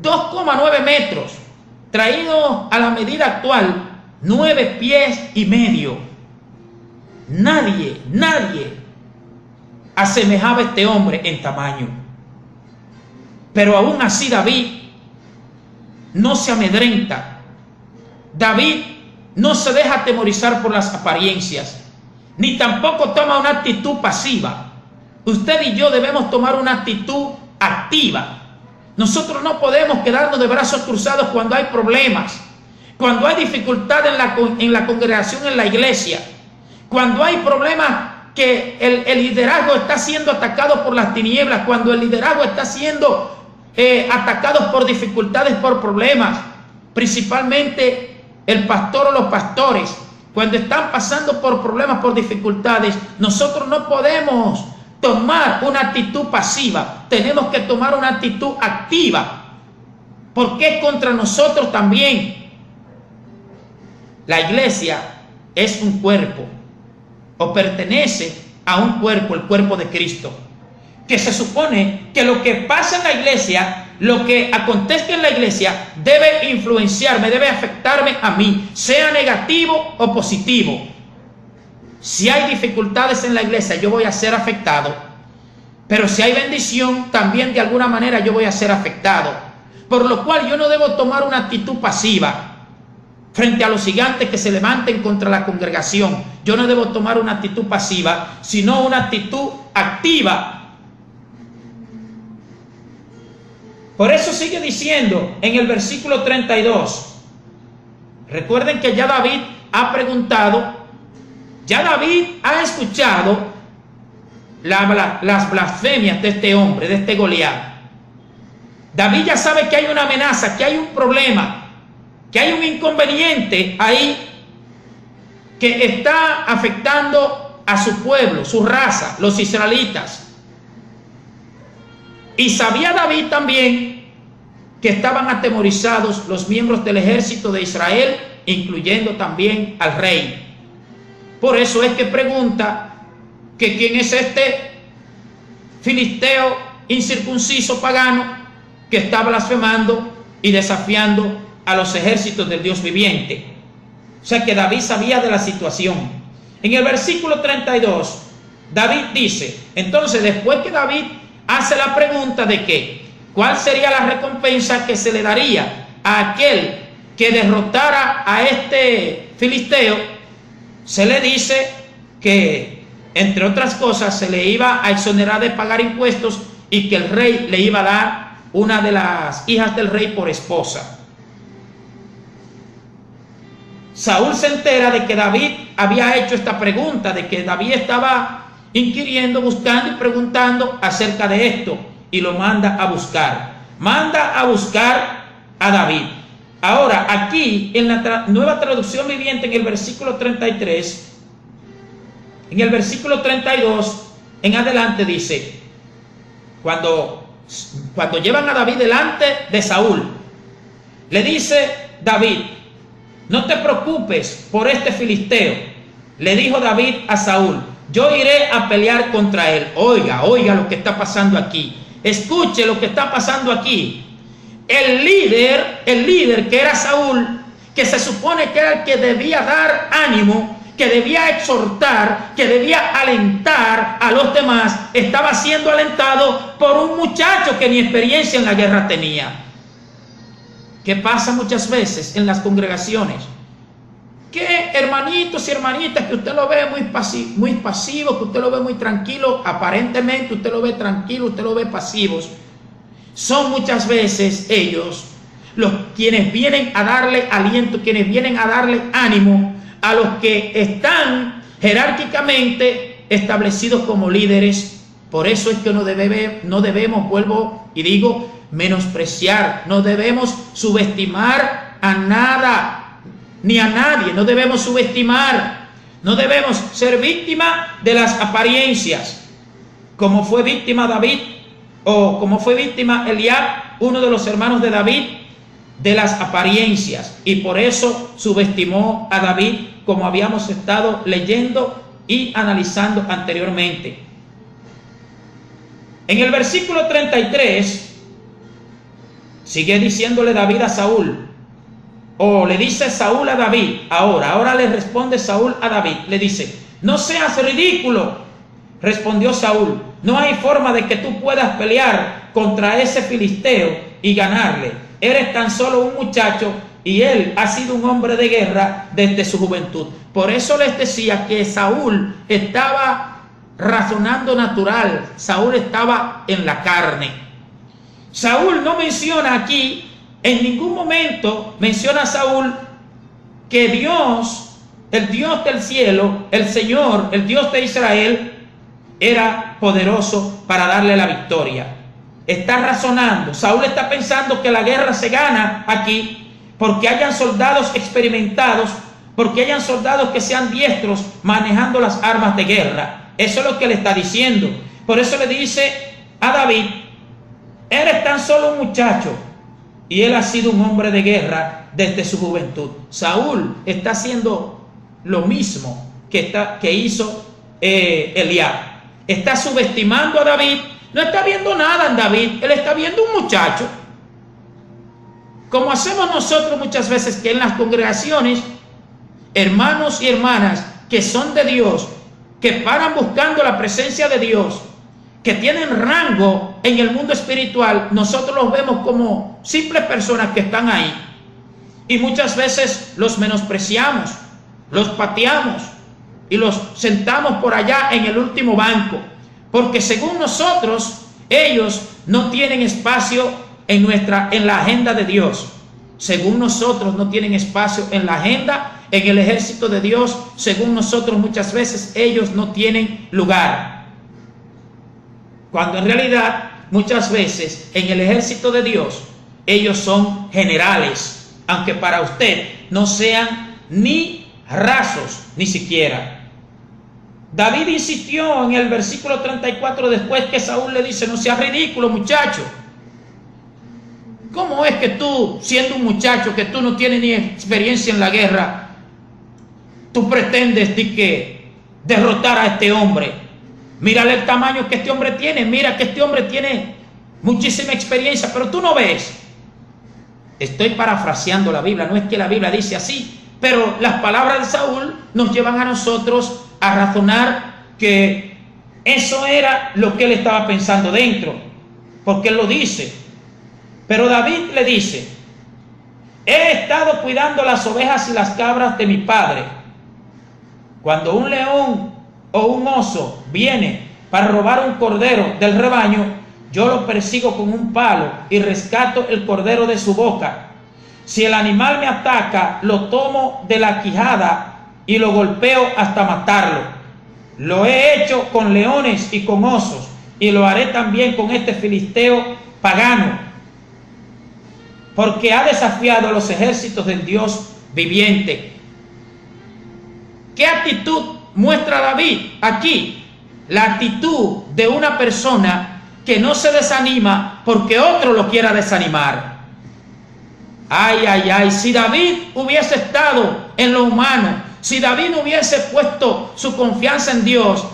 2,9 metros, traído a la medida actual, 9 pies y medio. Nadie asemejaba a este hombre en tamaño. Pero aún así David no se amedrenta. David no se deja atemorizar por las apariencias, ni tampoco toma una actitud pasiva. Usted y yo debemos tomar una actitud activa. Nosotros no podemos quedarnos de brazos cruzados cuando hay problemas, cuando hay dificultad en la congregación, en la iglesia, cuando hay problemas que el liderazgo está siendo atacado por las tinieblas, cuando el liderazgo está siendo atacado por dificultades, por problemas, principalmente el pastor o los pastores, cuando están pasando por problemas, por dificultades. Nosotros no podemos tomar una actitud pasiva, tenemos que tomar una actitud activa, porque es contra nosotros también. La iglesia es un cuerpo, o pertenece a un cuerpo, el cuerpo de Cristo, que se supone que lo que pasa en la iglesia, lo que acontezca en la iglesia, debe influenciarme, debe afectarme a mí, sea negativo o positivo. Si hay dificultades en la iglesia, yo voy a ser afectado, pero si hay bendición, también de alguna manera yo voy a ser afectado. Por lo cual yo no debo tomar una actitud pasiva frente a los gigantes que se levanten contra la congregación. Yo no debo tomar una actitud pasiva, sino una actitud activa. Por eso sigue diciendo en el versículo 32. Recuerden que ya David ha preguntado, ya David ha escuchado las blasfemias de este hombre, de este Goliat. David ya sabe que hay una amenaza, que hay un problema, que hay un inconveniente ahí que está afectando a su pueblo, su raza, los israelitas. Y sabía David también que estaban atemorizados los miembros del ejército de Israel, incluyendo también al rey. Por eso es que pregunta que quién es este filisteo incircunciso pagano que está blasfemando y desafiando a los ejércitos del Dios viviente. O sea que David sabía de la situación. En el versículo 32, David dice, entonces después que David hace la pregunta de que cuál sería la recompensa que se le daría a aquel que derrotara a este filisteo, se le dice que, entre otras cosas, se le iba a exonerar de pagar impuestos y que el rey le iba a dar una de las hijas del rey por esposa. Saúl se entera de que David había hecho esta pregunta, de que David estaba inquiriendo, buscando y preguntando acerca de esto, y lo manda a buscar. Manda a buscar a David. Ahora, aquí en la Nueva Traducción Viviente, en el versículo 33, en el versículo 32 en adelante dice, cuando llevan a David delante de Saúl, le dice David: no te preocupes por este filisteo. Le dijo David a Saúl: yo iré a pelear contra él. Oiga lo que está pasando aquí. Escuche lo que está pasando aquí. El líder que era Saúl, que se supone que era el que debía dar ánimo, que debía exhortar, que debía alentar a los demás, estaba siendo alentado por un muchacho que ni experiencia en la guerra tenía. ¿Qué pasa muchas veces en las congregaciones? Que hermanitos y hermanitas que usted lo ve muy pasivo, que usted lo ve muy tranquilo, aparentemente usted lo ve tranquilo, usted lo ve pasivos, son muchas veces ellos quienes vienen a darle aliento, quienes vienen a darle ánimo a los que están jerárquicamente establecidos como líderes. Por eso es que no debemos, vuelvo y digo, menospreciar, no debemos subestimar a nada ni a nadie, no debemos subestimar, no debemos ser víctima de las apariencias, como fue víctima David, o como fue víctima Eliab, uno de los hermanos de David, de las apariencias, y por eso subestimó a David, como habíamos estado leyendo y analizando anteriormente. En el versículo 33 sigue diciéndole David a Saúl, o le dice Saúl a David, ahora le responde Saúl a David, le dice: no seas ridículo. Respondió Saúl: no hay forma de que tú puedas pelear contra ese filisteo y ganarle. Eres tan solo un muchacho y él ha sido un hombre de guerra desde su juventud. Por eso les decía que Saúl estaba razonando natural, Saúl estaba en la carne. Saúl no menciona aquí, en ningún momento menciona a Saúl que Dios, el Dios del cielo, el Señor, el Dios de Israel, era poderoso para darle la victoria. Está razonando, Saúl está pensando que la guerra se gana aquí porque hayan soldados experimentados, porque hayan soldados que sean diestros manejando las armas de guerra. Eso es lo que le está diciendo. Por eso le dice a David: eres tan solo un muchacho y él ha sido un hombre de guerra desde su juventud. Saúl está haciendo lo mismo que hizo Eliab. Está subestimando a David. No está viendo nada en David, él está viendo un muchacho. Como hacemos nosotros muchas veces, que en las congregaciones, hermanos y hermanas que son de Dios, que paran buscando la presencia de Dios, que tienen rango en el mundo espiritual, nosotros los vemos como simples personas que están ahí. Y muchas veces los menospreciamos, los pateamos y los sentamos por allá en el último banco. Porque según nosotros, ellos no tienen espacio en la agenda de Dios. Según nosotros no tienen espacio en la agenda, en el ejército de Dios. Según nosotros muchas veces ellos no tienen lugar. Cuando en realidad muchas veces en el ejército de Dios ellos son generales, aunque para usted no sean ni rasos ni siquiera. David insistió en el versículo 34 después que Saúl le dice: no seas ridículo, muchacho. ¿Cómo es que tú, siendo un muchacho que tú no tienes ni experiencia en la guerra, tú pretendes derrotar a este hombre? Mírale el tamaño que este hombre tiene, mira que este hombre tiene muchísima experiencia, pero tú no ves. Estoy parafraseando la Biblia, no es que la Biblia dice así, pero las palabras de Saúl nos llevan a nosotros a razonar que eso era lo que él estaba pensando dentro, porque él lo dice. Pero David le dice: he estado cuidando las ovejas y las cabras de mi padre. Cuando un león o un oso viene para robar un cordero del rebaño, yo lo persigo con un palo y rescato el cordero de su boca. Si el animal me ataca, lo tomo de la quijada y lo golpeo hasta matarlo. Lo he hecho con leones y con osos, y lo haré también con este filisteo pagano. porque ha desafiado a los ejércitos del Dios viviente. ¿Qué actitud muestra David aquí? La actitud de una persona que no se desanima porque otro lo quiera desanimar. Ay, ay, ay, si David hubiese estado en lo humano, si David no hubiese puesto su confianza en Dios,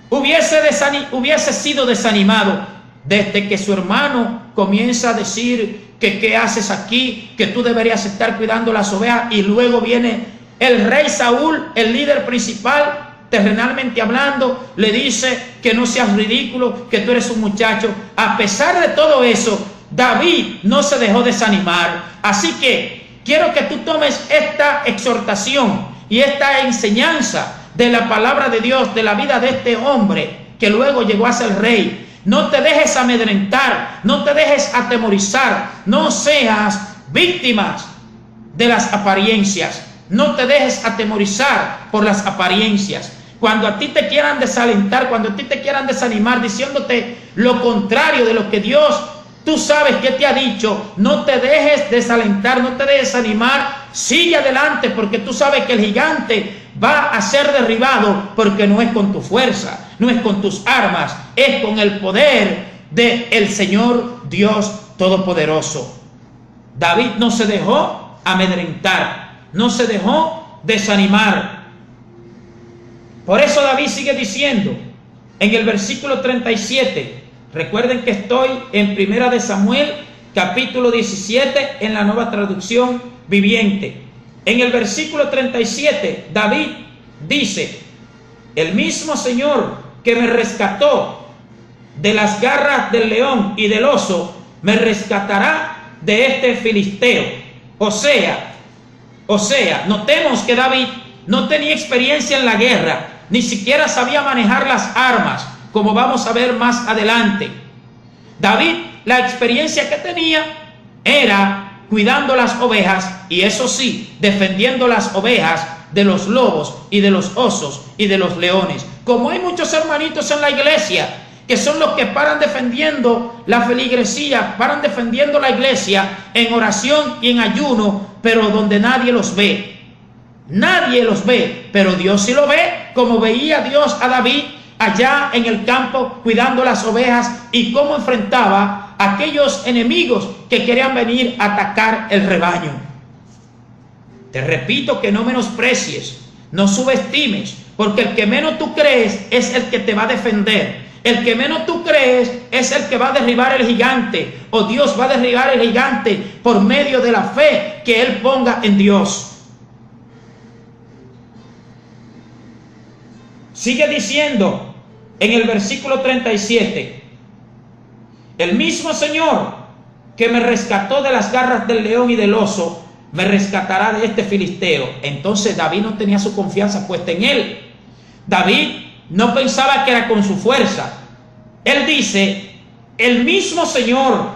hubiese sido desanimado desde que su hermano comienza a decir que qué haces aquí, que tú deberías estar cuidando las ovejas, y luego viene el rey Saúl, el líder principal, terrenalmente hablando, le dice que no seas ridículo, que tú eres un muchacho. A pesar de todo eso, David no se dejó desanimar. Así que quiero que tú tomes esta exhortación y esta enseñanza de la palabra de Dios, de la vida de este hombre que luego llegó a ser rey. No te dejes amedrentar, no te dejes atemorizar, no seas víctimas de las apariencias, no te dejes atemorizar por las apariencias. Cuando a ti te quieran desalentar, cuando a ti te quieran desanimar diciéndote lo contrario de lo que Dios, tú sabes que te ha dicho, no te dejes desalentar, no te dejes animar, sigue adelante, porque tú sabes que el gigante va a ser derribado, porque no es con tu fuerza, no es con tus armas, es con el poder del Señor Dios Todopoderoso. David no se dejó amedrentar, no se dejó desanimar. Por eso David sigue diciendo en el versículo 37, recuerden que estoy en Primera de Samuel, capítulo 17, en la Nueva Traducción Viviente. En el versículo 37, David dice: el mismo Señor que me rescató de las garras del león y del oso, me rescatará de este filisteo. O sea, notemos que David no tenía experiencia en la guerra, ni siquiera sabía manejar las armas, como vamos a ver más adelante. David, la experiencia que tenía era cuidando las ovejas, y eso sí, defendiendo las ovejas de los lobos y de los osos y de los leones. Como hay muchos hermanitos en la iglesia que son los que paran defendiendo la feligresía, paran defendiendo la iglesia en oración y en ayuno, pero donde nadie los ve. Nadie los ve, pero Dios sí lo ve, como veía Dios a David allá en el campo cuidando las ovejas y cómo enfrentaba a aquellos enemigos que querían venir a atacar el rebaño. Te repito que no menosprecies, no subestimes, porque el que menos tú crees es el que te va a defender. El que menos tú crees es el que va a derribar el gigante, o Dios va a derribar el gigante por medio de la fe que Él ponga en Dios. Sigue diciendo en el versículo 37, el mismo Señor que me rescató de las garras del león y del oso, me rescatará de este filisteo. Entonces David no tenía su confianza puesta en él. David no pensaba que era con su fuerza. Él dice, el mismo Señor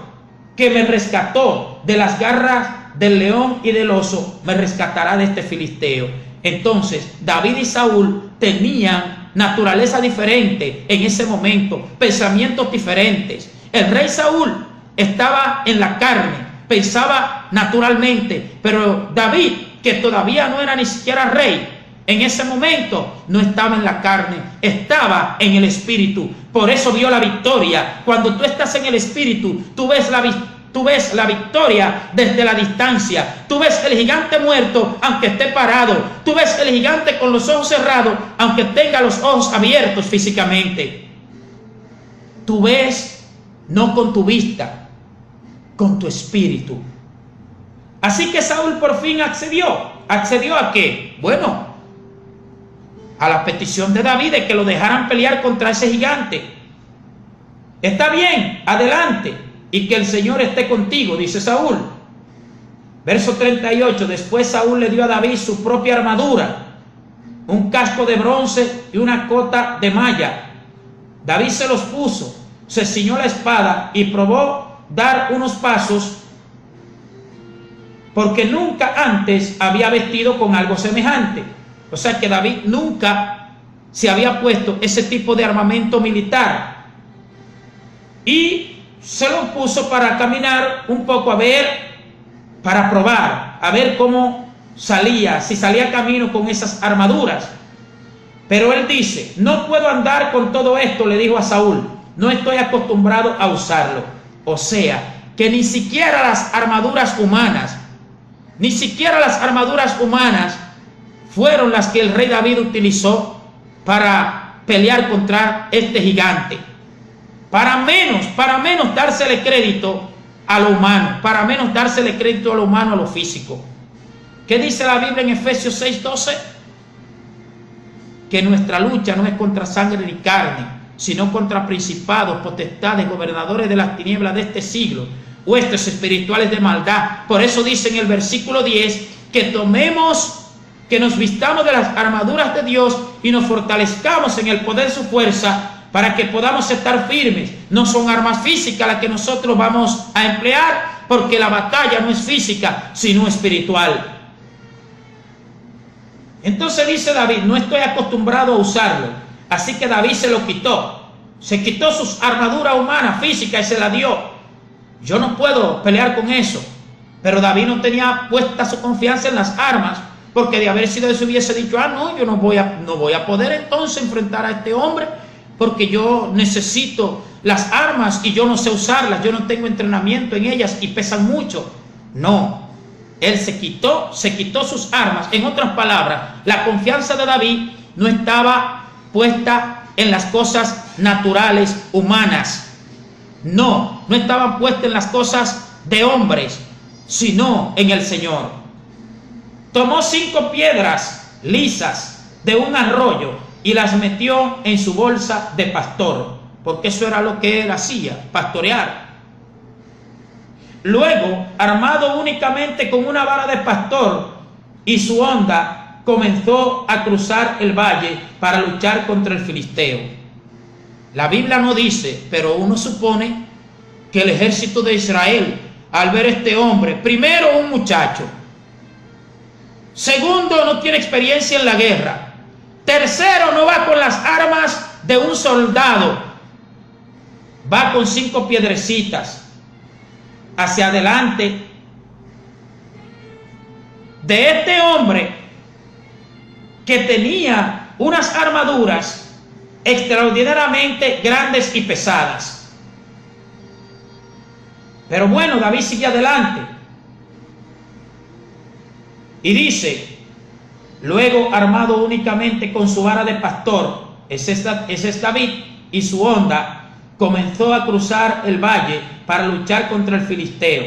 que me rescató de las garras del león y del oso, me rescatará de este filisteo. Entonces David y Saúl tenían naturaleza diferente en ese momento, pensamientos diferentes. El rey Saúl estaba en la carne, pensaba naturalmente, pero David, que todavía no era ni siquiera rey, en ese momento no estaba en la carne, estaba en el espíritu. Por eso vio la victoria. Cuando tú estás en el espíritu, tú ves la victoria desde la distancia. Tú ves el gigante muerto aunque esté parado. Tú ves el gigante con los ojos cerrados aunque tenga los ojos abiertos físicamente. Tú ves no con tu vista, con tu espíritu. Así que Saúl por fin accedió. ¿Accedió a qué? Bueno, a la petición de David de que lo dejaran pelear contra ese gigante. Está bien, adelante, y que el Señor esté contigo, dice Saúl. Verso 38, después Saúl le dio a David su propia armadura, un casco de bronce y una cota de malla. David se los puso, se ciñó la espada y probó dar unos pasos, porque nunca antes había vestido con algo semejante. O sea que David nunca se había puesto ese tipo de armamento militar. Y se lo puso para caminar un poco a ver para probar, a ver cómo salía, si salía camino con esas armaduras. Pero él dice, no puedo andar con todo esto, le dijo a Saúl, no estoy acostumbrado a usarlo. O sea, que ni siquiera las armaduras humanas, fueron las que el rey David utilizó para pelear contra este gigante. Para menos dársele crédito a lo humano, a lo físico. ¿Qué dice la Biblia en Efesios 6:12? Que nuestra lucha no es contra sangre ni carne, sino contra principados, potestades, gobernadores de las tinieblas de este siglo, huestes espirituales de maldad. Por eso dice en el versículo 10 que nos vistamos de las armaduras de Dios y nos fortalezcamos en el poder de su fuerza para que podamos estar firmes. No son armas físicas las que nosotros vamos a emplear, porque la batalla no es física, sino espiritual. Entonces dice David, no estoy acostumbrado a usarlo. Así que David se lo quitó. Se quitó sus armaduras humanas, físicas, y se la dio. Yo no puedo pelear con eso. Pero David no tenía puesta su confianza en las armas, porque de haber sido eso hubiese dicho, no, yo no voy a poder entonces enfrentar a este hombre, porque yo necesito las armas y yo no sé usarlas, yo no tengo entrenamiento en ellas y pesan mucho. No, él se quitó sus armas. En otras palabras, la confianza de David no estaba puesta en las cosas naturales, humanas. No estaban puestas en las cosas de hombres, sino en el Señor. Tomó 5 piedras lisas de un arroyo y las metió en su bolsa de pastor, porque eso era lo que él hacía, pastorear. Luego, armado únicamente con una vara de pastor y su honda, comenzó a cruzar el valle para luchar contra el filisteo. La Biblia no dice, pero uno supone que el ejército de Israel, al ver a este hombre, primero un muchacho, segundo no tiene experiencia en la guerra, tercero no va con las armas de un soldado, va con 5 piedrecitas hacia adelante de este hombre que tenía unas armaduras extraordinariamente grandes y pesadas. Pero bueno, David sigue adelante y dice, luego armado únicamente con su vara de pastor, ese es David, y su honda, comenzó a cruzar el valle para luchar contra el filisteo.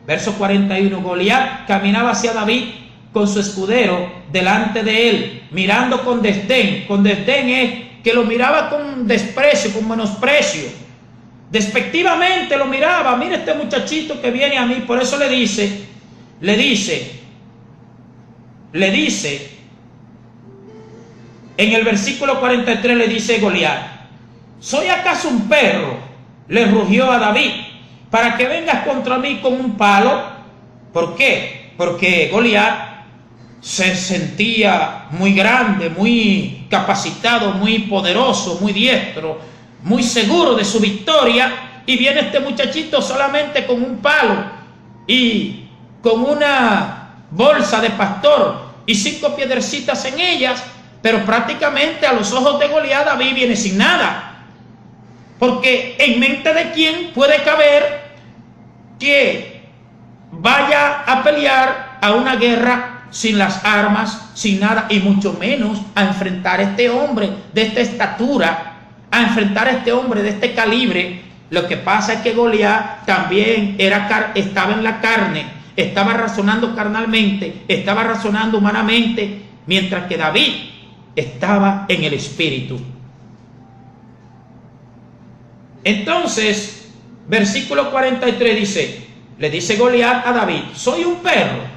Verso 41, Goliat caminaba hacia David con su escudero delante de él, mirando con desdén. Con desdén es que lo miraba con desprecio, con menosprecio. Despectivamente lo miraba. Mira este muchachito que viene a mí. Por eso le dice en el versículo 43, le dice Goliat, ¿soy acaso un perro? Le rugió a David, para que vengas contra mí con un palo. ¿Por qué? Porque Goliat se sentía muy grande, muy capacitado, muy poderoso, muy diestro, muy seguro de su victoria, y viene este muchachito solamente con un palo y con una bolsa de pastor y 5 piedrecitas en ellas, pero prácticamente a los ojos de Goliat David viene sin nada, porque en mente de quién puede caber que vaya a pelear a una guerra sin las armas, sin nada, y mucho menos a enfrentar a este hombre de esta estatura, a enfrentar a este hombre de este calibre. Lo que pasa es que Goliat también estaba en la carne, estaba razonando carnalmente, estaba razonando humanamente, mientras que David estaba en el espíritu. Entonces, versículo 43 le dice Goliat a David, soy un perro.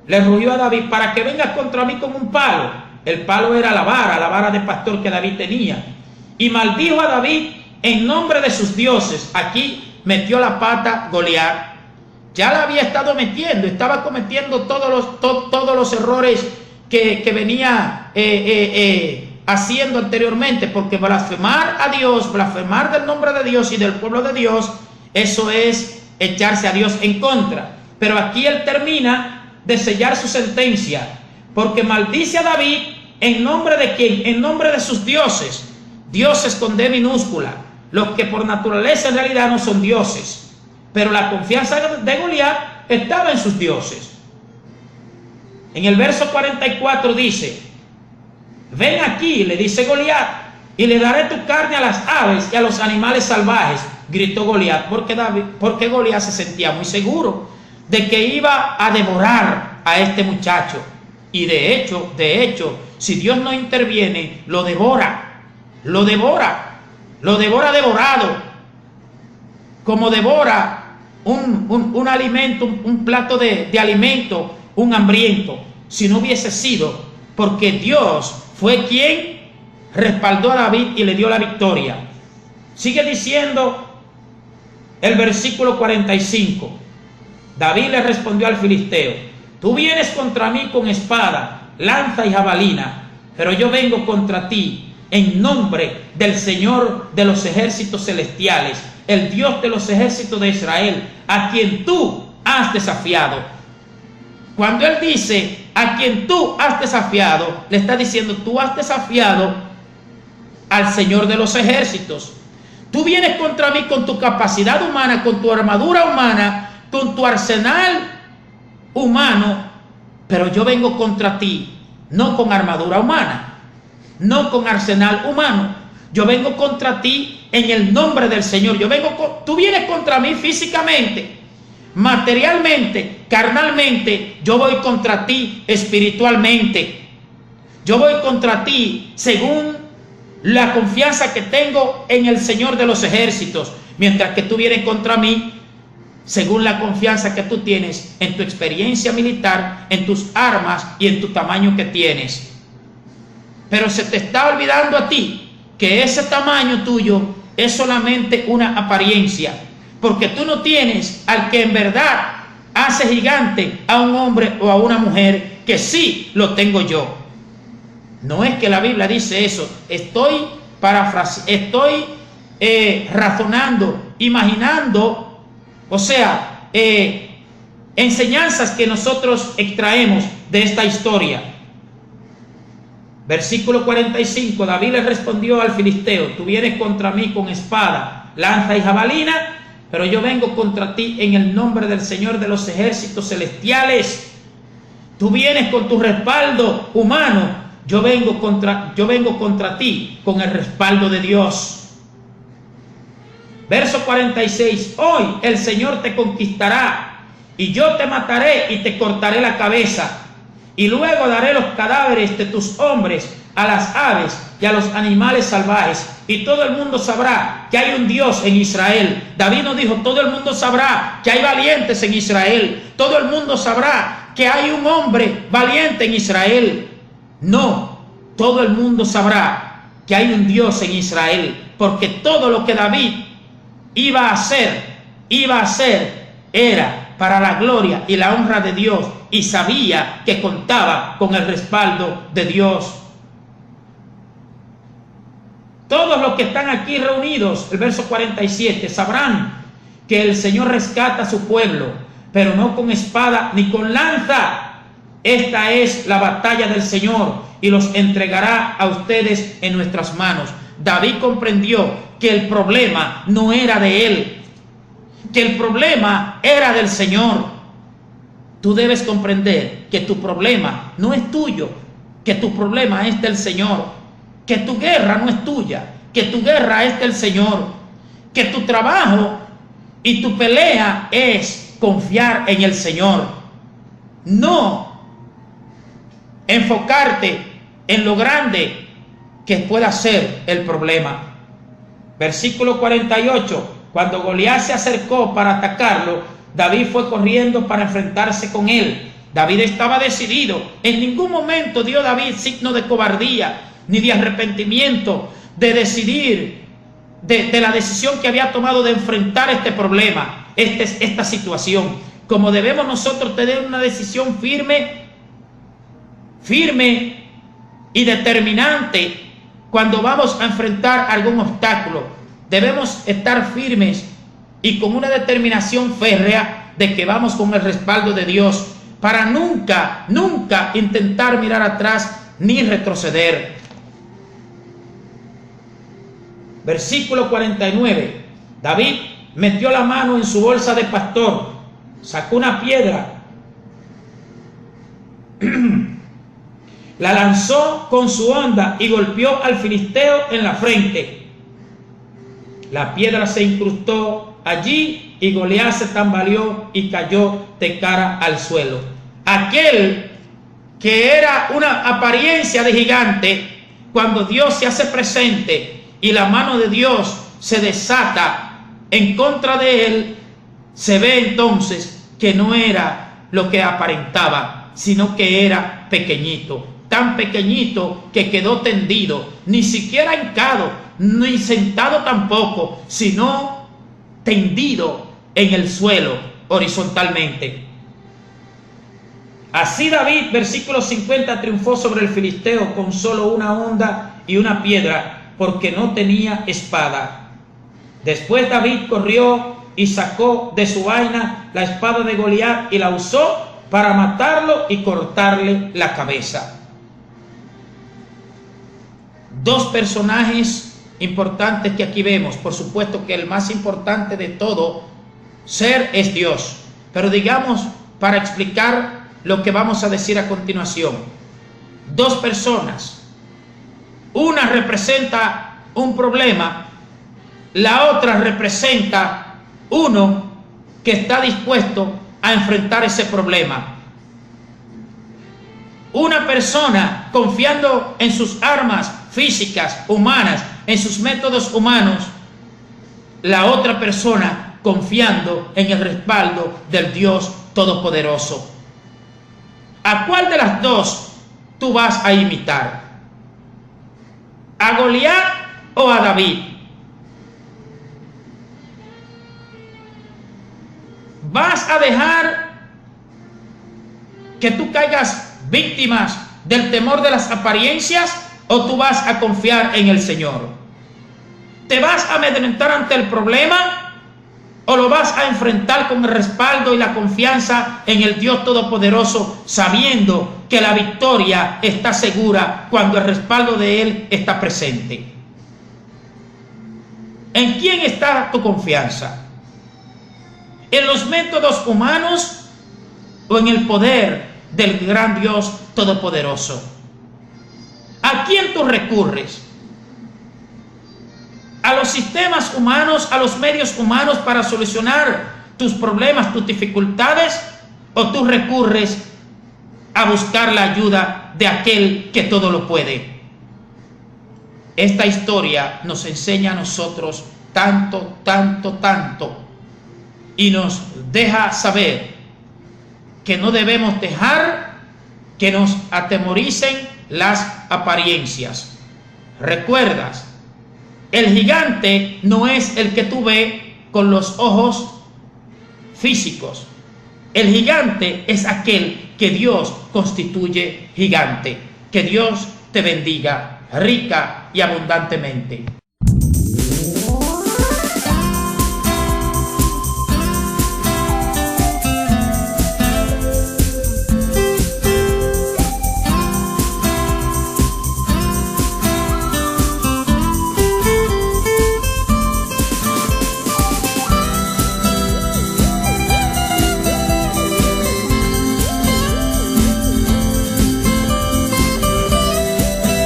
Le rugió a David, para que vengas contra mí con un palo. El palo era la vara de pastor que David tenía. Y maldijo a David en nombre de sus dioses. Aquí metió la pata Goliat. Ya la había estado metiendo, estaba cometiendo todos los errores que venía haciendo anteriormente, porque blasfemar a Dios, blasfemar del nombre de Dios y del pueblo de Dios, eso es echarse a Dios en contra. Pero aquí él termina de sellar su sentencia, porque maldice a David en nombre de ¿quién? En nombre de sus dioses, dioses con D minúscula, los que por naturaleza en realidad no son dioses, pero la confianza de Goliat estaba en sus dioses. En el verso 44 dice: ven aquí, le dice Goliat, y le daré tu carne a las aves y a los animales salvajes. Gritó Goliat, porque Goliat se sentía muy seguro de que iba a devorar a este muchacho. Y de hecho, si Dios no interviene, lo devora devorado, como devora un alimento, un plato de alimento, un hambriento. Si no hubiese sido porque Dios fue quien respaldó a David y le dio la victoria. Sigue diciendo el versículo 45. David le respondió al filisteo: tú vienes contra mí con espada, lanza y jabalina, pero yo vengo contra ti en nombre del Señor de los ejércitos celestiales, el Dios de los ejércitos de Israel, a quien tú has desafiado. Cuando él dice a quien tú has desafiado, le está diciendo: tú has desafiado al Señor de los ejércitos. Tú vienes contra mí con tu capacidad humana, con tu armadura humana, con tu arsenal humano, pero yo vengo contra ti no con armadura humana, no con arsenal humano. Yo vengo contra ti en el nombre del Señor. Tú vienes contra mí físicamente, materialmente, carnalmente. Yo voy contra ti espiritualmente. Yo voy contra ti según la confianza que tengo en el Señor de los ejércitos, mientras que tú vienes contra mí según la confianza que tú tienes en tu experiencia militar, en tus armas y en tu tamaño que tienes. Pero se te está olvidando a ti que ese tamaño tuyo es solamente una apariencia, porque tú no tienes al que en verdad hace gigante a un hombre o a una mujer, que sí lo tengo yo. No es que la Biblia dice eso, estoy razonando, imaginando, o sea, enseñanzas que nosotros extraemos de esta historia. Versículo 45, David le respondió al filisteo: tú vienes contra mí con espada, lanza y jabalina, pero yo vengo contra ti en el nombre del Señor de los ejércitos celestiales. Tú vienes con tu respaldo humano, yo vengo contra ti con el respaldo de Dios. Verso 46, hoy el Señor te conquistará y yo te mataré y te cortaré la cabeza, y luego daré los cadáveres de tus hombres a las aves y a los animales salvajes, y todo el mundo sabrá que hay un Dios en Israel. David no dijo: todo el mundo sabrá que hay valientes en Israel, todo el mundo sabrá que hay un hombre valiente en Israel. No, todo el mundo sabrá que hay un Dios en Israel, porque todo lo que David iba a hacer era para la gloria y la honra de Dios, y sabía que contaba con el respaldo de Dios. Todos los que están aquí reunidos, el verso 47, sabrán que el Señor rescata a su pueblo, pero no con espada ni con lanza. Esta es la batalla del Señor, y los entregará a ustedes en nuestras manos. David comprendió que el problema no era de él, que el problema era del Señor. Tú debes comprender que tu problema no es tuyo, que tu problema es del Señor, que tu guerra no es tuya, que tu guerra es del Señor, que tu trabajo y tu pelea es confiar en el Señor. No enfocarte en lo grande que pueda ser el problema. Versículo 48. Cuando Goliat se acercó para atacarlo, David fue corriendo para enfrentarse con él. David estaba decidido. En ningún momento dio David signo de cobardía ni de arrepentimiento, de decidir, de la decisión que había tomado de enfrentar este problema, esta situación. Como debemos nosotros tener una decisión firme y determinante cuando vamos a enfrentar algún obstáculo. Debemos estar firmes y con una determinación férrea de que vamos con el respaldo de Dios para nunca, nunca intentar mirar atrás ni retroceder. Versículo 49. David metió la mano en su bolsa de pastor, sacó una piedra, la lanzó con su honda y golpeó al filisteo en la frente. La piedra se incrustó allí y Goliat se tambaleó y cayó de cara al suelo. Aquel que era una apariencia de gigante, cuando Dios se hace presente y la mano de Dios se desata en contra de él, se ve entonces que no era lo que aparentaba, sino que era pequeñito, tan pequeñito que quedó tendido, ni siquiera hincado, ni sentado tampoco, sino tendido en el suelo horizontalmente. Así David, versículo 50, triunfó sobre el filisteo con solo una honda y una piedra, porque no tenía espada. Después David corrió y sacó de su vaina la espada de Goliat y la usó para matarlo y cortarle la cabeza. Dos personajes importantes que aquí vemos. Por supuesto que el más importante de todo ser es Dios, pero digamos, para explicar lo que vamos a decir a continuación, dos personas, una representa un problema, la otra representa uno que está dispuesto a enfrentar ese problema. Una persona confiando en sus armas físicas, humanas, en sus métodos humanos, la otra persona confiando en el respaldo del Dios Todopoderoso. ¿A cuál de las dos tú vas a imitar? ¿A Goliat o a David? ¿Vas a dejar que tú caigas víctimas del temor de las apariencias o tú vas a confiar en el Señor? ¿Te vas a amedrentar ante el problema o lo vas a enfrentar con el respaldo y la confianza en el Dios Todopoderoso, sabiendo que la victoria está segura cuando el respaldo de Él está presente? ¿En quién está tu confianza? ¿En los métodos humanos o en el poder del gran Dios Todopoderoso? ¿A quién tú recurres? ¿A los sistemas humanos, a los medios humanos para solucionar tus problemas, tus dificultades? ¿O tú recurres a buscar la ayuda de aquel que todo lo puede? Esta historia nos enseña a nosotros tanto, tanto, tanto, y nos deja saber que no debemos dejar que nos atemoricen las apariencias. ¿Recuerdas? El gigante no es el que tú ves con los ojos físicos. El gigante es aquel que Dios constituye gigante. Que Dios te bendiga rica y abundantemente.